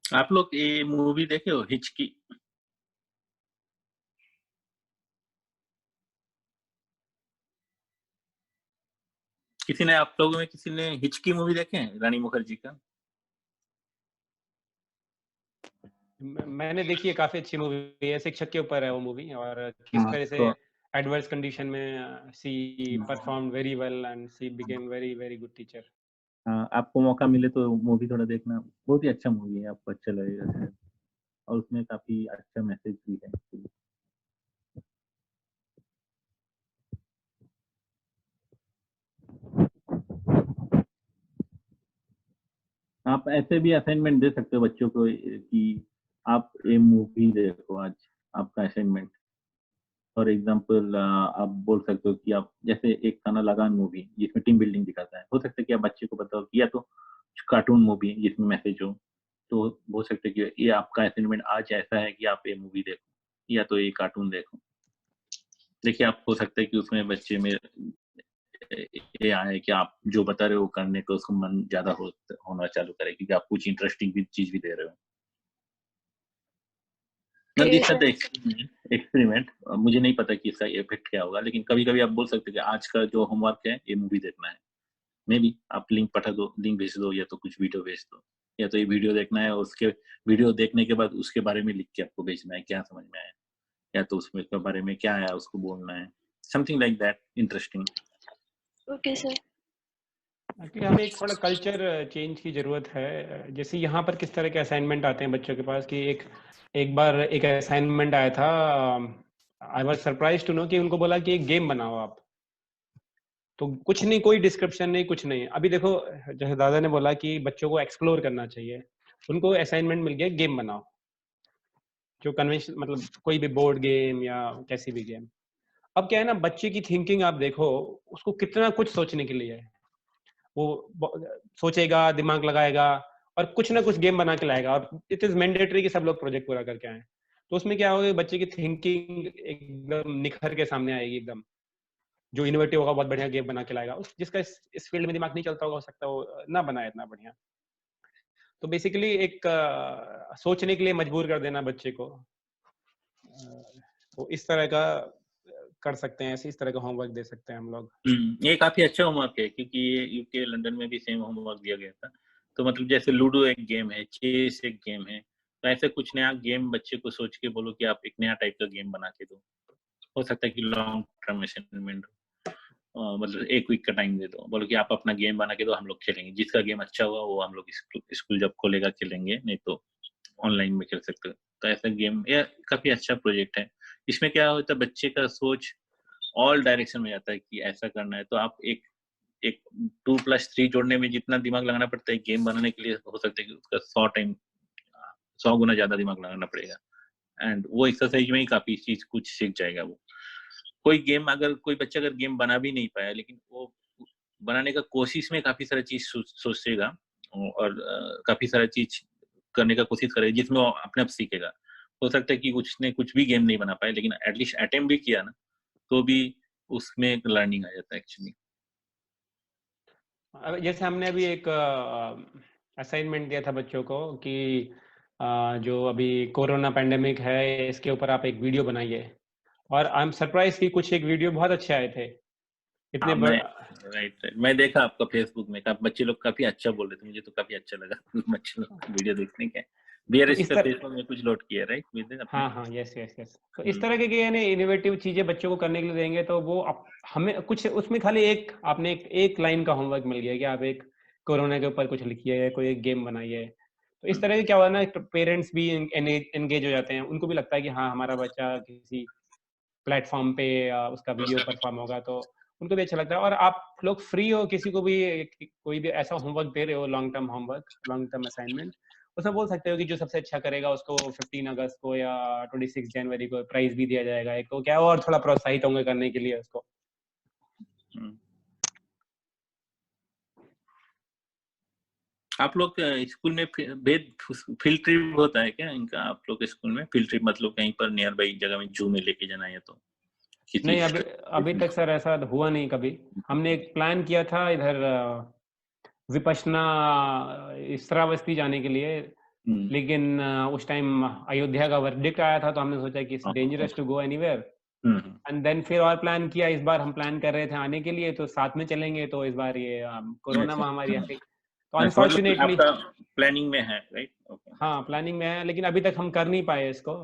आप लोग ये मूवी देखे हो हिचकी? किसी ने, आप लोगों में किसी ने हिचकी मूवी देखे हैं, रानी मुखर्जी का? मैंने देखी है, काफी अच्छी मूवी है, शिक्षक के ऊपर है वो मूवी, और किस हाँ तरह से तो एडवर्स कंडीशन में she perform very well and she became very very good teacher. हाँ, आपको मौका मिले तो मूवी थोड़ा देखना, बहुत ही अच्छा मूवी है, आपको अच्छा लगेगा शायद। और उसमें काफी अच्छा मैसेज भी है। आप ऐसे भी असाइनमेंट दे सकते हो बच्चों को कि आप ये मूवी देखो आज, आपका असाइनमेंट। फॉर एग्जाम्पल आप बोल सकते हो कि आप, जैसे एक था ना लगान मूवी जिसमें टीम बिल्डिंग दिखाता है, हो सकता है कि आप बच्चे को बताओ कि या तो कार्टून मूवी जिसमें मैसेज हो, तो हो सकता है कि ये आपका असाइनमेंट आज ऐसा है कि आप ये मूवी देखो या तो ये कार्टून देखो। देखिए, आप हो सकता है कि उसमें बच्चे में ये आए कि आप जो बता रहे हो करने को उसको मन ज्यादा होना चालू करे, क्योंकि आप कुछ इंटरेस्टिंग भी चीज भी दे रहे हो। ना ओके दिस सर। एक्सपेरिमेंट, मुझे नहीं पता कि इसका इफेक्ट क्या होगा, लेकिन कभी कभी आप बोल सकते हैं कि आज का जो होमवर्क है ये मूवी देखना है। मे बी आप लिंक पठा दो, लिंक भेज दो, या तो कुछ वीडियो भेज दो, या तो ये वीडियो देखना है, उसके वीडियो देखने के बाद उसके बारे में लिख के आपको भेजना है क्या समझ में आया, या तो उसमें के बारे में क्या आया उसको बोलना है, something like that interesting. Okay sir. Actually हमें एक थोड़ा कल्चर चेंज की ज़रूरत है। जैसे यहाँ पर किस तरह के असाइनमेंट आते हैं बच्चों के पास, कि एक एक बार एक असाइनमेंट आया था, I was surprise to know कि उनको बोला कि एक गेम बनाओ आप। तो कुछ नहीं, कोई डिस्क्रिप्शन नहीं, कुछ नहीं। अभी देखो, जैसे दादा ने बोला कि बच्चों को एक्सप्लोर करना चाहिए, उनको असाइनमेंट मिल गया गेम बनाओ, जो कन्वेंशन मतलब कोई भी बोर्ड गेम या कैसी भी गेम। अब क्या है ना, बच्चे की थिंकिंग आप देखो, उसको कितना कुछ सोचने के लिए है। वो सोचेगा, दिमाग लगाएगा, और कुछ ना कुछ गेम बना के लाएगा, और इट इज मैंडेटरी कि सब लोग प्रोजेक्ट पूरा करके आए। तो उसमें क्या होगा, बच्चे की थिंकिंग एकदम निखर के सामने आएगी एकदम। जो इनोवेटिव होगा, बहुत बढ़िया गेम बना के लाएगा। उस जिसका इस फील्ड में दिमाग नहीं चलता होगा, हो सकता है वो ना बनाए इतना बढ़िया। तो बेसिकली एक सोचने के लिए मजबूर कर देना बच्चे को, तो इस तरह का कर सकते हैं, ऐसे इस तरह का होमवर्क दे सकते हैं हम लोग। ये काफी अच्छा होमवर्क है, क्योंकि ये यूके लंदन में भी सेम होमवर्क दिया गया था। तो मतलब जैसे लूडो एक गेम है, चेस एक गेम है, तो ऐसे कुछ नया गेम बच्चे को सोच के बोलो कि आप एक नया टाइप का गेम बना के दो, हो सकता है कि लॉन्ग टर्म असाइनमेंट हो। मतलब 1 वीक का टाइम दे दो, बोलो कि आप अपना गेम बना के दो, हम लोग खेलेंगे, जिसका गेम अच्छा हुआ वो हम लोग स्कूल जब खोलेगा खेलेंगे, नहीं तो ऑनलाइन में खेल सकते हो। तो ऐसा गेम ये काफ़ी अच्छा प्रोजेक्ट है। इसमें क्या होता है बच्चे का सोच ऑल डायरेक्शन में जाता है कि ऐसा करना है, तो आप एक एक 2+3 जोड़ने में जितना दिमाग लगाना पड़ता है गेम बनाने के लिए, हो सकता है कि उसका 100 गुना ज़्यादा दिमाग लगाना पड़ेगा। एंड वो एक्सरसाइज में ही काफ़ी चीज़ कुछ सीख जाएगा वो। कोई गेम अगर कोई बच्चा अगर गेम बना भी नहीं पाया, लेकिन वो बनाने का कोशिश में काफ़ी सारा चीज़ सोचेगा और काफ़ी सारा चीज़ करने का कोशिश करेगा, जिसमें वो अपने आप सीखेगा। हो सकता है कि उसने कुछ भी गेम नहीं बना पाया, लेकिन एटलीस्ट अटेम्प्ट भी किया ना, तो भी उसमें एक लर्निंग आ जाता है एक्चुअली। जैसे हमने अभी एक असाइनमेंट दिया था बच्चों को कि जो अभी कोरोना पैंडेमिक है इसके ऊपर आप एक वीडियो बनाइए, और आई एम सरप्राइज कि कुछ एक वीडियो बहुत अच्छे आए थे। इतने हाँ, राइट। मैं देखा आपका फेसबुक में बच्चे लोग काफी अच्छा बोल रहे थे, मुझे तो काफी अच्छा लगा बच्चे लोग वीडियो देखने के। तो बीआरएस इस का तरह, फेसबुक में कुछ लोड किया राइट वीडियो आपने? हाँ, यस यस यस, तो इस तरह के यानी इनोवेटिव चीजें बच्चों को करने के लिए देंगे तो वो हमें कुछ उसमें खाली आपने एक लाइन का होमवर्क मिल गया कि आप एक कोरोना के ऊपर कुछ लिखिए, कोई एक गेम बनाइए। तो इस तरह से क्या हुआ ना, पेरेंट्स भी एंगेज हो जाते हैं, उनको भी लगता है कि हाँ हमारा बच्चा किसी प्लेटफॉर्म पे उसका वीडियो परफॉर्म होगा, तो उनको भी अच्छा लगता है। और आप लोग फ्री हो, किसी को भी कोई भी ऐसा होमवर्क दे रहे हो, लॉन्ग टर्म असाइनमेंट, उसमें बोल सकते हो कि जो सबसे अच्छा करेगा उसको 15 अगस्त को या 26 जनवरी को प्राइज भी दिया जाएगा एक, तो क्या और थोड़ा प्रोत्साहित होंगे करने के लिए उसको। आप लोग स्कूल में फील्ड ट्रिप होता है क्या इनका? आप लोग के स्कूल में फील्ड ट्रिप मतलब कहीं पर नियर बाई जगह में जू में लेके जाना है तो किसी नहीं, अभी तक सर ऐसा हुआ नहीं कभी। हमने एक प्लान किया था इधर विपश्यना श्रावस्ती जाने के लिए, लेकिन उस टाइम अयोध्या का वर्डिक्ट आया था, तो हमने सोचा कि it's dangerous to go anywhere, and then फिर और प्लान किया। इस बार हम प्लान कर रहे थे आने के लिए, तो साथ में चलेंगे, तो इस बार ये कोरोना महामारी आ गई, तो अच्छा, मतलब अनफॉर्चुनेटली आपका प्लानिंग में है राइट? ओके। हाँ प्लानिंग में है, लेकिन अभी तक हम कर नहीं पाए इसको,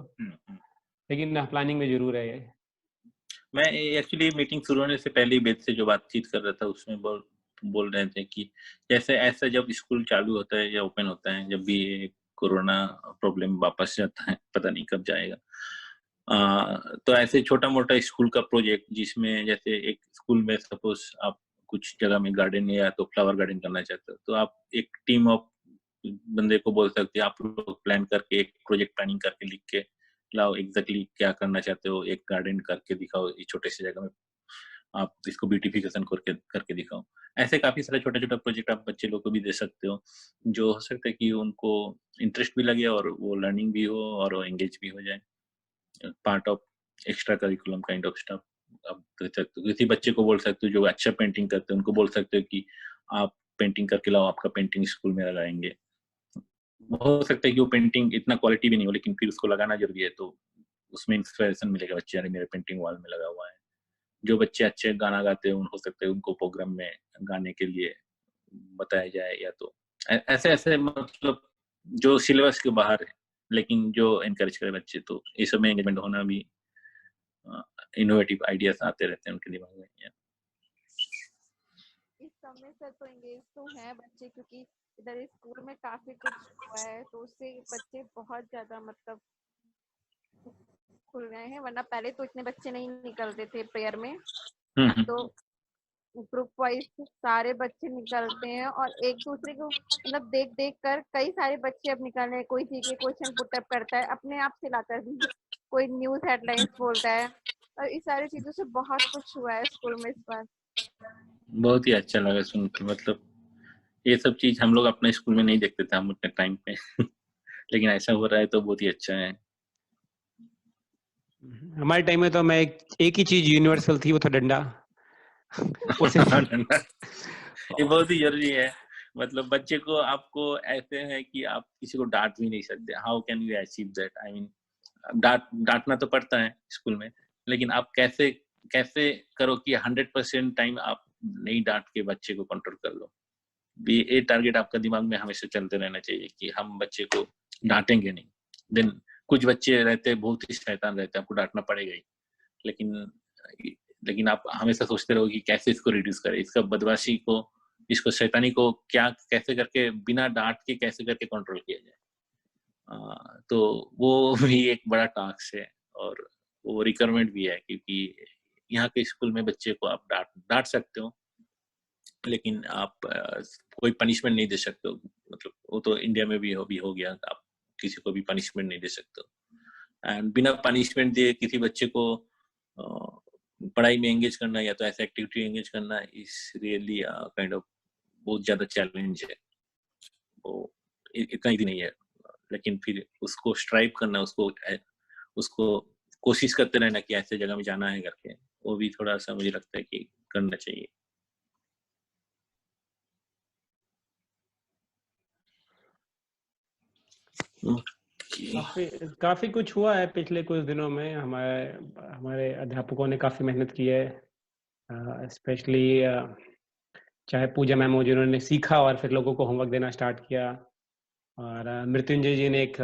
लेकिन प्लानिंग में जरूर है ये। मैं एक्चुअली मीटिंग शुरू होने से पहले ही वेद से जो बातचीत कर रहा था उसमें बोल रहे थे कि जैसे ऐसा जब स्कूल चालू होता है या ओपन होता है, जब भी ये कोरोना प्रॉब्लम वापस जाता है, पता नहीं कब जाएगा, तो ऐसे छोटा मोटा स्कूल का प्रोजेक्ट जिसमें जैसे एक स्कूल में सपोज आप कुछ जगह में गार्डन या तो फ्लावर गार्डन करना चाहते हो, तो आप एक टीम ऑफ बंदे को बोल सकते हैं, आप लोग प्लान करके एक प्रोजेक्ट प्लानिंग करके लिख के लाओ, एग्जैक्टली क्या करना चाहते हो, एक गार्डन करके दिखाओ इस छोटे से जगह में, आप इसको ब्यूटिफिकेशन करके करके दिखाओ। ऐसे काफी सारे छोटा छोटा प्रोजेक्ट आप बच्चे लोग को भी दे सकते हो, जो हो सकता है कि उनको इंटरेस्ट भी लगे और वो लर्निंग भी हो और वो एंगेज भी हो जाए, part of extra curriculum kind of stuff आप कर सकते हो। किसी बच्चे को बोल सकते हो जो अच्छा पेंटिंग करते हैं, उनको बोल सकते हो कि आप पेंटिंग करके लाओ, आपका पेंटिंग स्कूल में लगाएंगे। हो सकता है कि वो पेंटिंग इतना क्वालिटी भी नहीं हो, लेकिन फिर उसको लगाना जरूरी है, तो उसमें इंस्पिरेशन मिलेगा बच्चे, अरे मेरे पेंटिंग वॉल में लगा हुआ है। जो बच्चे अच्छे गाना गाते हैं, हो सकता है उनको प्रोग्राम में गाने के लिए बताया जाए, या तो ऐसे ऐसे मतलब जो सिलेबस के बाहर है, लेकिन जो एनकरेज करे बच्चे, तो इस सब में एंगेजमेंट होना भी, इनोवेटिव आइडियाज आते रहते हैं उनके दिमाग में। इस समय से तो एंगेज तो हैं बच्चे, क्योंकि इधर स्कूल में काफी कुछ हुआ है, तो उससे बच्चे बहुत ज्यादा मतलब खुल गए हैं, वरना पहले तो इतने बच्चे नहीं निकलते थे प्रेयर में। तो ग्रुप वाइज सारे बच्चे निकलते हैं और एक दूसरे को मतलब देख देख कर कई सारे बच्चे अब निकल रहे हैं। कोई जीके क्वेश्चन पुटअप करता है, अपने आप से लाता है, कोई न्यूज हेडलाइंस बोलता है, और इस सारी चीजों से बहुत कुछ हुआ है स्कूल में इस बार। बहुत ही अच्छा लगा सुन के, मतलब ये सब चीज हम लोग अपने स्कूल में नहीं देखते थे हम अपने टाइम पे लेकिन ऐसा हो रहा है तो बहुत ही अच्छा है। हमारे टाइम में तो मैं एक ही चीज यूनिवर्सल थी, वो था डंडा उसे ये बहुत ही जरूरी है, मतलब बच्चे को आपको ऐसे है कि आप किसी को डांट भी नहीं सकते। How can you achieve that? I mean डांटना तो पड़ता है स्कूल में, लेकिन आप कैसे कैसे करो कि 100% टाइम आप नहीं डांट के बच्चे को कंट्रोल कर लो। ये टारगेट आपका दिमाग में हमेशा चलते रहना चाहिए कि हम बच्चे को डांटेंगे नहीं। देन कुछ बच्चे रहते हैं बहुत ही शैतान रहते हैं, आपको डांटना पड़ेगा ही, लेकिन लेकिन आप हमेशा सोचते रहो कि कैसे इसको रिड्यूस करें, इसका बदमाशी को, इसको शैतानी को क्या कैसे करके बिना डांट के कैसे करके कंट्रोल किया जाए। तो वो भी एक बड़ा टास्क है और वो रिक्वायरमेंट भी है, क्योंकि यहाँ के स्कूल में बच्चे को आप डांट सकते हो, लेकिन आप कोई पनिशमेंट नहीं दे सकते हो। मतलब वो तो इंडिया में भी हो गया, आप किसी को भी पनिशमेंट नहीं दे सकते हो। एंड बिना पनिशमेंट दिए किसी बच्चे को पढ़ाई में एंगेज करना या तो ऐसे एक्टिविटी एंगेज करना इज रियली काइंड ऑफ बहुत ज्यादा चैलेंज है। वो इतना ही नहीं है, लेकिन फिर उसको स्ट्राइव करना, उसको कोशिश करते रहना कि ऐसे जगह में जाना है करके, वो भी थोड़ा सा मुझे लगता है कि करना चाहिए। काफी कुछ हुआ है पिछले कुछ दिनों में। हमारे अध्यापकों ने काफी मेहनत की है, स्पेशली चाहे पूजा मैम हो जिन्होंने सीखा और फिर लोगों को होमवर्क देना स्टार्ट किया, और मृत्युंजय जी ने एक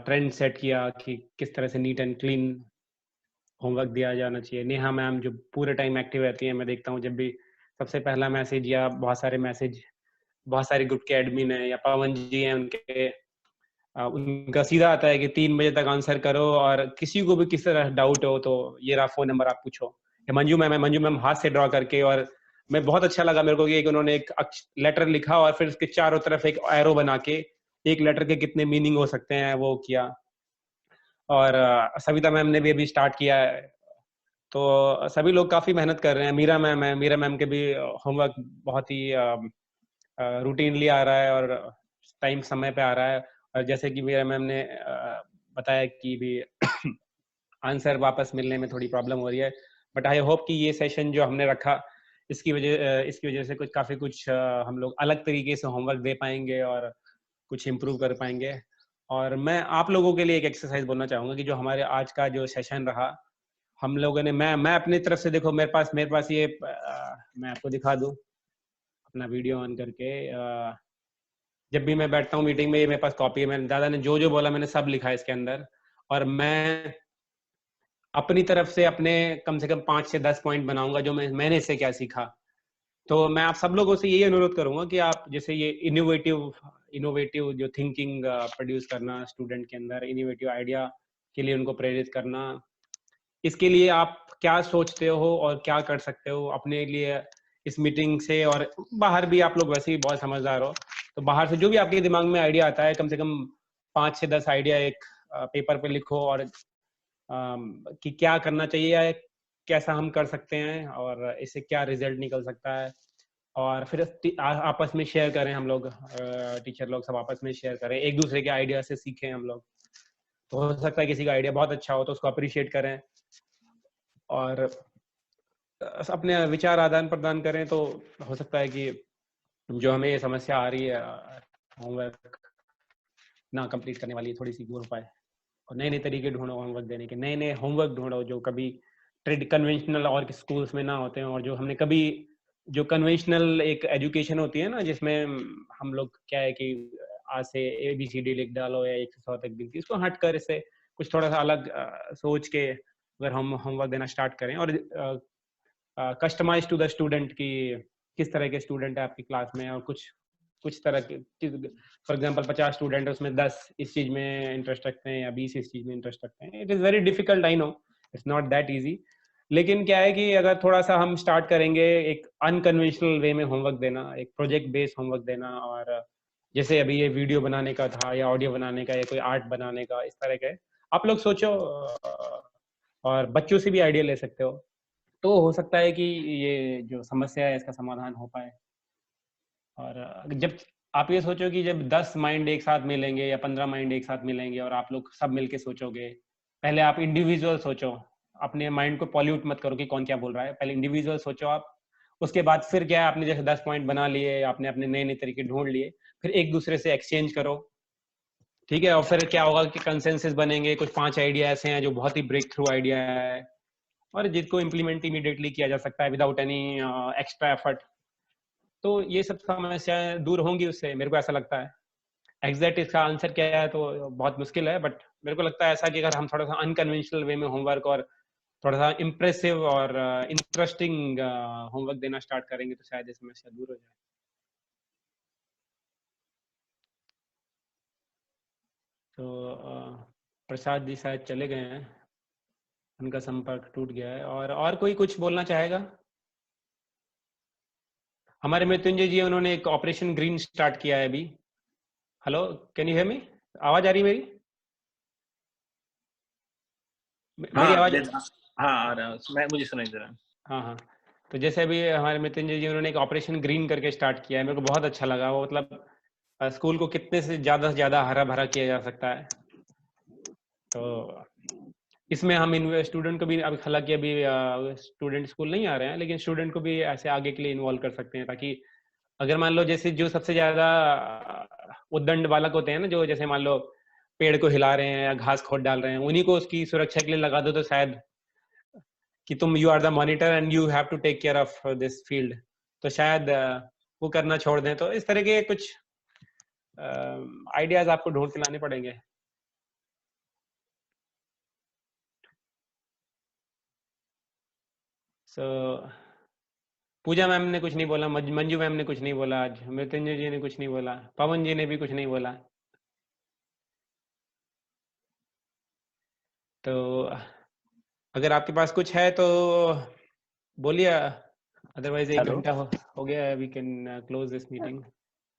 ट्रेंड सेट किया कि किस तरह से नीट एंड क्लीन होमवर्क दिया जाना चाहिए। नेहा मैम जो पूरे टाइम एक्टिव रहती है, मैं देखता हूँ जब भी सबसे पहला मैसेज या बहुत सारे ग्रुप के एडमिन है या पवन जी हैं उनका सीधा आता है कि 3 बजे तक आंसर करो, और किसी को भी किस तरह डाउट हो तो ये रहा फोन नंबर, आप पूछो। मंजू मैम हाथ से ड्रॉ करके, और मैं बहुत अच्छा लगा मेरे को कि उन्होंने एक लेटर लिखा और फिर उसके चारों तरफ एक एरो बना के एक लेटर के कितने मीनिंग हो सकते हैं वो किया। और सविता मैम ने भी अभी स्टार्ट किया है, तो सभी लोग काफी मेहनत कर रहे हैं। मीरा मैम के भी होमवर्क बहुत ही रूटीनली आ रहा है और टाइम समय पे आ रहा है। और जैसे कि मीरा मैम ने बताया कि भी आंसर वापस मिलने में थोड़ी प्रॉब्लम हो रही है, बट आई होप कि ये सेशन जो हमने रखा इसकी वजह से काफी कुछ हम लोग अलग तरीके से होमवर्क दे पाएंगे और कुछ इम्प्रूव कर पाएंगे। और मैं आप लोगों के लिए एक एक्सरसाइज बोलना चाहूंगा कि जो हमारे आज का जो सेशन रहा, हम लोगों ने मैं अपनी तरफ से, देखो मेरे पास ये मैं आपको दिखा दूं अपना वीडियो ऑन करके। जब भी मैं बैठता हूँ मीटिंग में, ये मेरे पास कॉपी है, मैंने दादा ने जो बोला मैंने सब लिखा है इसके अंदर, और मैं अपनी तरफ से अपने कम से कम 5 से 10 पॉइंट बनाऊंगा जो मैंने इससे क्या सीखा। तो मैं आप सब लोगों से यही अनुरोध करूंगा कि आप जैसे ये इनोवेटिव जो थिंकिंग प्रोड्यूस करना स्टूडेंट के अंदर, इनोवेटिव आइडिया के लिए उनको प्रेरित करना, इसके लिए आप क्या सोचते हो और क्या कर सकते हो अपने लिए इस मीटिंग से। और बाहर भी आप लोग वैसे ही बहुत समझदार हो, तो बाहर से जो भी आपके दिमाग में आइडिया आता है, कम से कम 5 से 10 आइडिया एक पेपर पे लिखो, और कि क्या करना चाहिए या कैसा हम कर सकते हैं और इससे क्या रिजल्ट निकल सकता है। और फिर आपस में शेयर करें, हम लोग टीचर लोग सब आपस में शेयर करें, एक दूसरे के आइडिया से सीखें हम लोग। तो हो सकता है किसी का आइडिया बहुत अच्छा हो तो उसको अप्रिशिएट करें और अपने विचार आदान प्रदान करें। तो हो सकता है कि जो हमें ये समस्या आ रही है होमवर्क ना कंप्लीट करने वाली, थोड़ी सी दूर हो पाए, और नए नए तरीके ढूंढो होमवर्क देने के, नए नए होमवर्क ढूंढो जो कभी कन्वेंशनल और स्कूल्स में ना होते हैं, और जो हमने कभी जो कन्वेंशनल एक एजुकेशन होती है ना, जिसमें हम लोग क्या है कि आज से ABCD लिख डालो या 1 से 100 तक गिनती, इसको हट कर इससे कुछ थोड़ा सा अलग सोच के अगर हम होमवर्क देना स्टार्ट करें, और कस्टमाइज टू द स्टूडेंट की किस तरह के स्टूडेंट है आपकी क्लास में, और कुछ तरह के, फॉर एग्जांपल 50 स्टूडेंट है, उसमें 10 इस चीज में इंटरेस्ट रखते हैं या 20 इस चीज में इंटरेस्ट रखते हैं। It is very difficult, I know, it's not that easy, लेकिन क्या है कि अगर थोड़ा सा हम स्टार्ट करेंगे एक अनकन्वेंशनल वे में होमवर्क देना, एक प्रोजेक्ट बेस्ड होमवर्क देना, और जैसे अभी ये वीडियो बनाने का था या ऑडियो बनाने का या कोई आर्ट बनाने का, इस तरह के आप लोग सोचो और बच्चों से भी आइडिया ले सकते हो, तो हो सकता है कि ये जो समस्या है इसका समाधान हो पाए। और जब आप ये सोचो कि जब 10 माइंड एक साथ मिलेंगे या 15 माइंड एक साथ मिलेंगे और आप लोग सब मिलके सोचोगे, पहले आप इंडिविजुअल सोचो, अपने माइंड को पॉल्यूट मत करो कि कौन क्या बोल रहा है, पहले इंडिविजुअल सोचो आप। उसके बाद फिर क्या है, आपने जैसे 10 पॉइंट बना लिए, आपने अपने नए नए तरीके ढूंढ लिए, फिर एक दूसरे से एक्सचेंज करो, ठीक है। और फिर क्या होगा कि कंसेंसस बनेंगे, कुछ 5 आइडिया ऐसे हैं जो बहुत ही ब्रेक थ्रू आइडिया है और जिसको इम्प्लीमेंट इमीडिएटली किया जा सकता है विदाउट एनी एक्स्ट्रा एफर्ट। तो ये सब समस्याएं दूर होंगी उससे, मेरे को ऐसा लगता है। एग्जैक्ट इसका आंसर क्या है तो बहुत मुश्किल है, बट मेरे को लगता है ऐसा कि अगर हम थोड़ा सा अनकन्वेंशनल वे में होमवर्क और थोड़ा सा इम्प्रेसिव और इंटरेस्टिंग होमवर्क देना स्टार्ट करेंगे तो शायद ये समस्या दूर हो जाए। तो प्रसाद जी शायद चले गए हैं, उनका संपर्क टूट गया है। और कोई कुछ बोलना चाहेगा? हमारे मृत्युंजय जी, उन्होंने एक ऑपरेशन ग्रीन स्टार्ट किया है अभी। Hello, can you hear me? आवाज आ रही मेरी? मेरी आवाज? हाँ आ रहा है, मुझे सुनाई दे रहा है। हाँ। तो जैसे अभी हमारे मृत्युंजय जी, उन्होंने एक ऑपरेशन ग्रीन करके स्टार्ट किया है, मेरे को बहुत अच्छा लगा वो। मतलब स्कूल को कितने से ज्यादा हरा भरा किया जा सकता है। तो इसमें हम स्टूडेंट को भी, अब हालांकि अभी स्टूडेंट स्कूल नहीं आ रहे हैं, लेकिन स्टूडेंट को भी ऐसे आगे के लिए इन्वॉल्व कर सकते हैं, ताकि अगर मान लो जैसे जो सबसे ज्यादा उद्दंड बालक होते हैं ना, जो जैसे मान लो पेड़ को हिला रहे हैं या घास खोद डाल रहे हैं, उन्हीं को उसकी सुरक्षा के लिए लगा दो, तो शायद कि तुम you are the monitor and you have to take care of this field, तो शायद वो करना छोड़ दें। तो इस तरह के कुछ आइडियाज आपको ढूंढ के लाने पड़ेंगे। पूजा मैम ने कुछ नहीं बोला, मंजू मैम ने कुछ नहीं बोला, आज मृत्युंजय जी ने कुछ नहीं बोला, पवन जी ने भी कुछ नहीं बोला। तो अगर आपके पास कुछ है तो बोलिए, अदरवाइज 1 घंटा हो गया, we can close this meeting.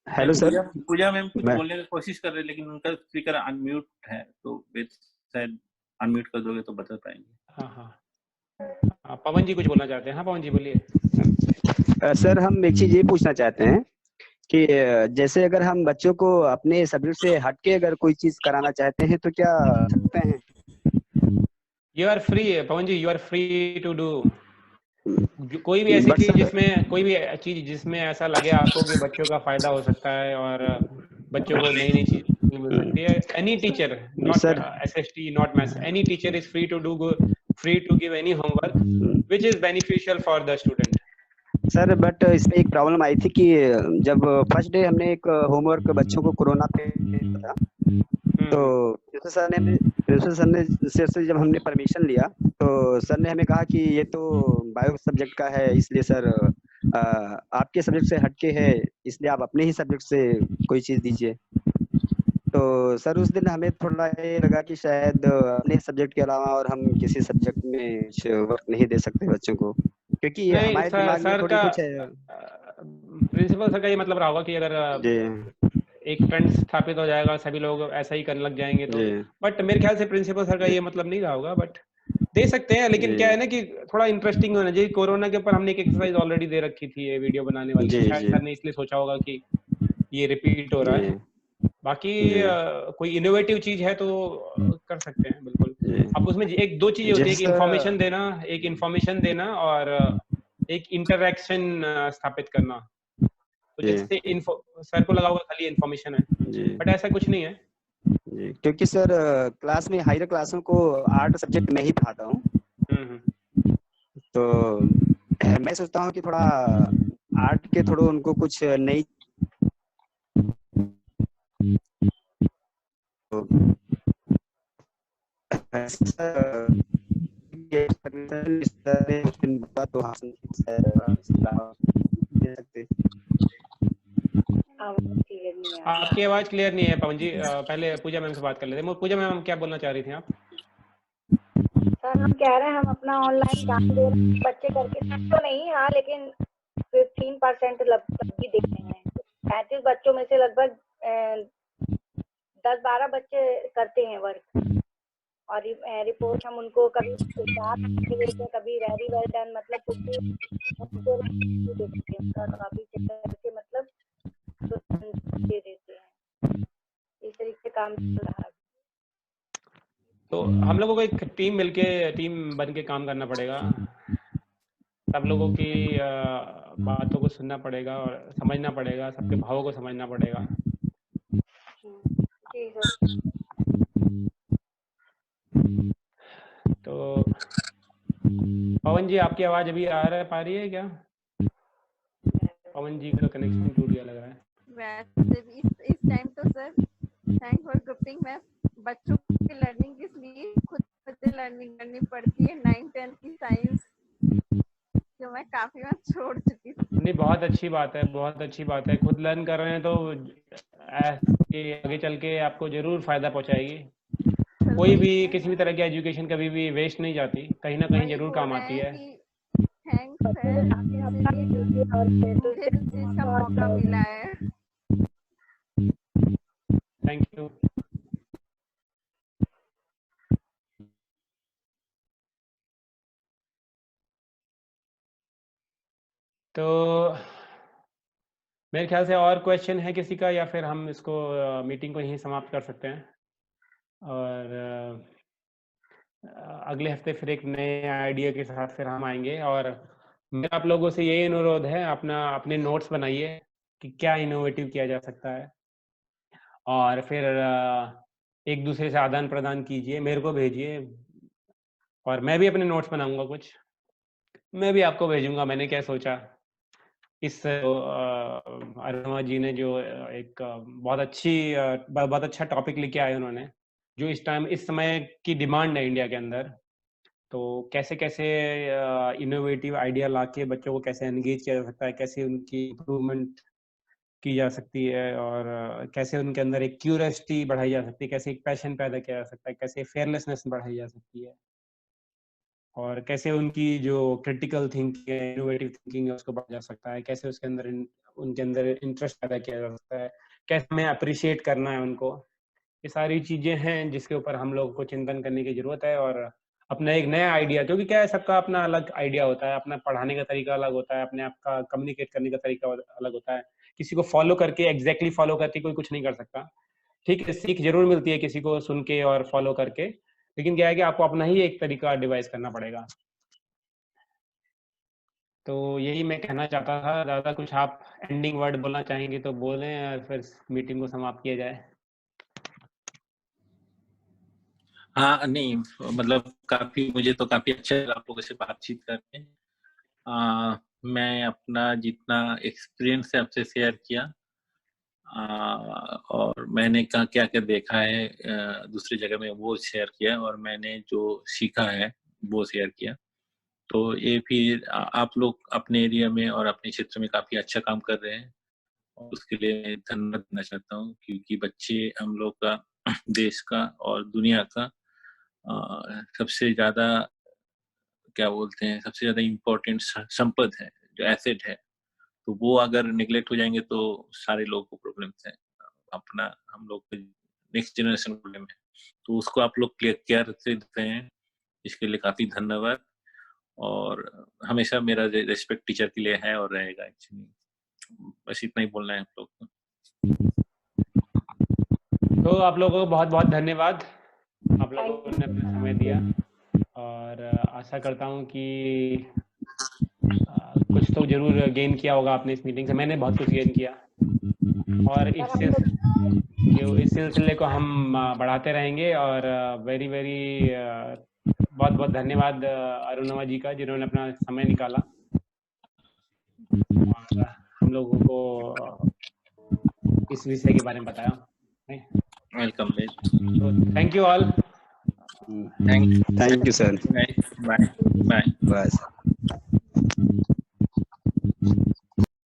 Hello sir. Pooja ma'am कुछ बोलने की कोशिश कर रहे हैं, लेकिन उनका स्पीकर अनम्यूट है, तो शायद अनम्यूट कर दोगे तो बता पाएंगे। हाँ, पवन जी कुछ बोलना चाहते हैं। हाँ पवन जी बोलिए। सर हम एक चीज ये पूछना चाहते हैं कि जैसे अगर हम बच्चों को अपने सब्जेक्ट से हटके अगर कोई चीज कराना चाहते हैं तो क्या सकते हैं? You are free Pawan ji, you are free to do कोई भी ऐसी चीज जिसमें ऐसा लगे आपको कि बच्चों का फायदा हो सकता है और बच्चों को नई नई चीज मिल सकती है। Any teacher, not SST, not maths, any teacher is free to give any homework which is beneficial for the student. Sir but इसमें एक प्रॉब्लम आई थी कि जब फर्स्ट डे हमने एक होमवर्क बच्चों को कोरोना पे था, तो प्रिंसिपल सर ने से जब हमने परमिशन लिया तो सर ने हमें कहा कि ये तो बायो सब्जेक्ट का है, इसलिए सर आपके सब्जेक्ट से हटके है, इसलिए आप अपने ही सब्जेक्ट से कोई चीज दीजिए। तो सर उस दिन हमें थोड़ा ये लगा कि शायद अपने सब्जेक्ट के अलावा और हम किसी सब्जेक्ट में वर्क नहीं दे सकते बच्चों को, क्योंकि हमारे दिमाग में थोड़ी कुछ है। प्रिंसिपल सर का ये मतलब रहा होगा कि अगर एक ट्रेंड स्थापित हो जाएगा, सभी लोग ऐसा ही करने लग जाएंगे तो, बट मेरे ख्याल से प्रिंसिपल सर का ये मतलब नहीं रहा होगा, बट दे सकते हैं। लेकिन क्या है ना कि थोड़ा इंटरेस्टिंग होना चाहिए। कोरोना के ऊपर हमने एक एक्सरसाइज ऑलरेडी दे रखी थी, ये वीडियो बनाने वाली, शायद सर ने इसलिए सोचा होगा कि ये रिपीट हो रहा है। बाकी कोई इनोवेटिव चीज है तो कर सकते हैं बिल्कुल। अब उसमें एक दो चीजें होती है कि इन्फॉर्मेशन देना और एक इंटरैक्शन स्थापित करना। तो जैसे सर को लगा होगा खाली इन्फॉर्मेशन है, बट ऐसा कुछ नहीं है। क्योंकि सर क्लास में हायर क्लासों को आर्ट सब्जेक्ट में ही पढ़ाता हूँ, तो मैं सोचता हूँ कि थोड़ा आर्ट के थोड़ा उनको कुछ नई आपकी आवाज क्लियर नहीं है पवन जी। पहले पूजा मैम से बात कर लेते हैं। पूजा मैम, क्या बोलना चाह रही थी आप? सर हम कह रहे हैं हम अपना ऑनलाइन काम दे बच्चे करके तो नहीं, हाँ लेकिन 15% लगभग भी देते हैं। 35 बच्चों में से लगभग 10-12 बच्चे करते हैं वर्क, और रिपोर्ट हम उनको कभी देते, कभी वेरी वेल डन, मतलब कुछ भी देते हैं, कॉपी चेक करके मतलब दे देते हैं। इस तरीके से काम चल रहा है। तो हम लोगों को एक टीम बन के काम करना पड़ेगा। सब लोगों की बातों को सुनना पड़ेगा और समझना पड़ेगा, सबके भावों को समझना पड़ेगा। तो पवन जी, आपकी आवाज अभी पा रही है क्या? पवन जी का कनेक्शन टूट गया लग रहा है। वैसे भी इस टाइम तो सर थैंक फॉर ग्रुपिंग में बच्चों की लर्निंग, इसलिए खुद बच्चे लर्निंग करनी पड़ती है। 9th 10th काफी मैं छोड़ चुकी थी। नहीं, बहुत अच्छी बात है, बहुत अच्छी बात है। खुद लर्न कर रहे हैं तो ये आगे चल के आपको जरूर फायदा पहुंचाएगी। कोई भी किसी भी तरह की एजुकेशन कभी भी वेस्ट नहीं जाती, कहीं ना कहीं जरूर काम आती है। थैंक्स है, मुझे इस चीज का मौका मिला है। Thank you. तो मेरे ख्याल से और क्वेश्चन है किसी का, या फिर हम इसको मीटिंग को यहीं समाप्त कर सकते हैं। और अगले हफ्ते फिर एक नए आइडिया के साथ फिर हम आएंगे। और मेरा आप लोगों से यही अनुरोध है, अपने नोट्स बनाइए कि क्या इनोवेटिव किया जा सकता है, और फिर एक दूसरे से आदान प्रदान कीजिए, मेरे को भेजिए, और मैं भी अपने नोट्स बनाऊंगा कुछ, मैं भी आपको भेजूंगा। मैंने क्या सोचा, इस अरुणा जी ने जो एक बहुत अच्छा टॉपिक लेके आए उन्होंने, जो इस समय की डिमांड है इंडिया के अंदर। तो कैसे कैसे इनोवेटिव आइडिया लाके बच्चों को कैसे एंगेज किया जा सकता है, कैसे उनकी इम्प्रूवमेंट की जा सकती है, और कैसे उनके अंदर एक क्यूरियोसिटी बढ़ाई जा सकती है, कैसे एक पैशन पैदा किया जा सकता है, कैसे फेयरलेसनेस बढ़ाई जा सकती है, और कैसे उनकी जो क्रिटिकल थिंकिंग है, इनोवेटिव थिंकिंग है, उसको बढ़ाया जा सकता है, कैसे उसके अंदर उनके अंदर इंटरेस्ट पैदा किया जा सकता है, कैसे हमें अप्रिशिएट करना है उनको। ये सारी चीजें हैं जिसके ऊपर हम लोगों को चिंतन करने की जरूरत है। और अपना एक नया आइडिया, क्योंकि क्या है, सबका अपना अलग आइडिया होता है, अपना पढ़ाने का तरीका अलग होता है, अपने आप का कम्युनिकेट करने का तरीका अलग होता है। किसी को फॉलो करके, एग्जैक्टली फॉलो करके कोई कुछ नहीं कर सकता। ठीक है, सीख जरूर मिलती है किसी को सुन के और फॉलो करके, लेकिन क्या है कि आपको अपना ही एक तरीका डिवाइस करना पड़ेगा। तो यही मैं कहना चाहता था। ज़्यादा कुछ आप एंडिंग वर्ड बोलना चाहेंगे तो बोलें, और फिर मीटिंग को समाप्त किया जाए। हाँ, नहीं मतलब मुझे तो काफी अच्छा लगा आप लोगों से बातचीत करके। मैं अपना जितना एक्सपीरियंस है आपसे शेयर किया, और मैंने क्या क्या देखा है दूसरी जगह में वो शेयर किया, और मैंने जो सीखा है वो शेयर किया। तो ये फिर आप लोग अपने एरिया में और अपने क्षेत्र में काफी अच्छा काम कर रहे हैं, और उसके लिए मैं धन्यवाद देना चाहता हूँ, क्योंकि बच्चे हम लोग का, देश का और दुनिया का सबसे ज्यादा क्या बोलते हैं, सबसे ज्यादा इम्पोर्टेंट संपद है, जो एसेट है। तो वो अगर निगलेक्ट हो जाएंगे तो सारे लोगों को प्रॉब्लम्स है, अपना हम लोग नेक्स्ट जनरेशन प्रॉब्लम है। तो उसको आप लोग केयर से देते हैं, इसके लिए काफी धन्यवाद। और हमेशा मेरा रिस्पेक्ट टीचर के लिए है और रहेगा। एक्चुअली बस इतना ही बोलना है आप लोग को। तो आप लोगों को बहुत बहुत धन्यवाद, आप लोगों ने अपना समय दिया, और आशा करता हूँ कि कुछ तो जरूर गेन किया होगा आपने इस मीटिंग से। मैंने बहुत कुछ गेन किया, और इस सिलसिले को हम बढ़ाते रहेंगे। और वेरी वेरी बहुत बहुत धन्यवाद अरुणा जी का, जिन्होंने अपना समय निकाला और हम लोगों को इस विषय के बारे में बताया। वेलकम। तो thank you all. Thank you sir. Bye bye. बस।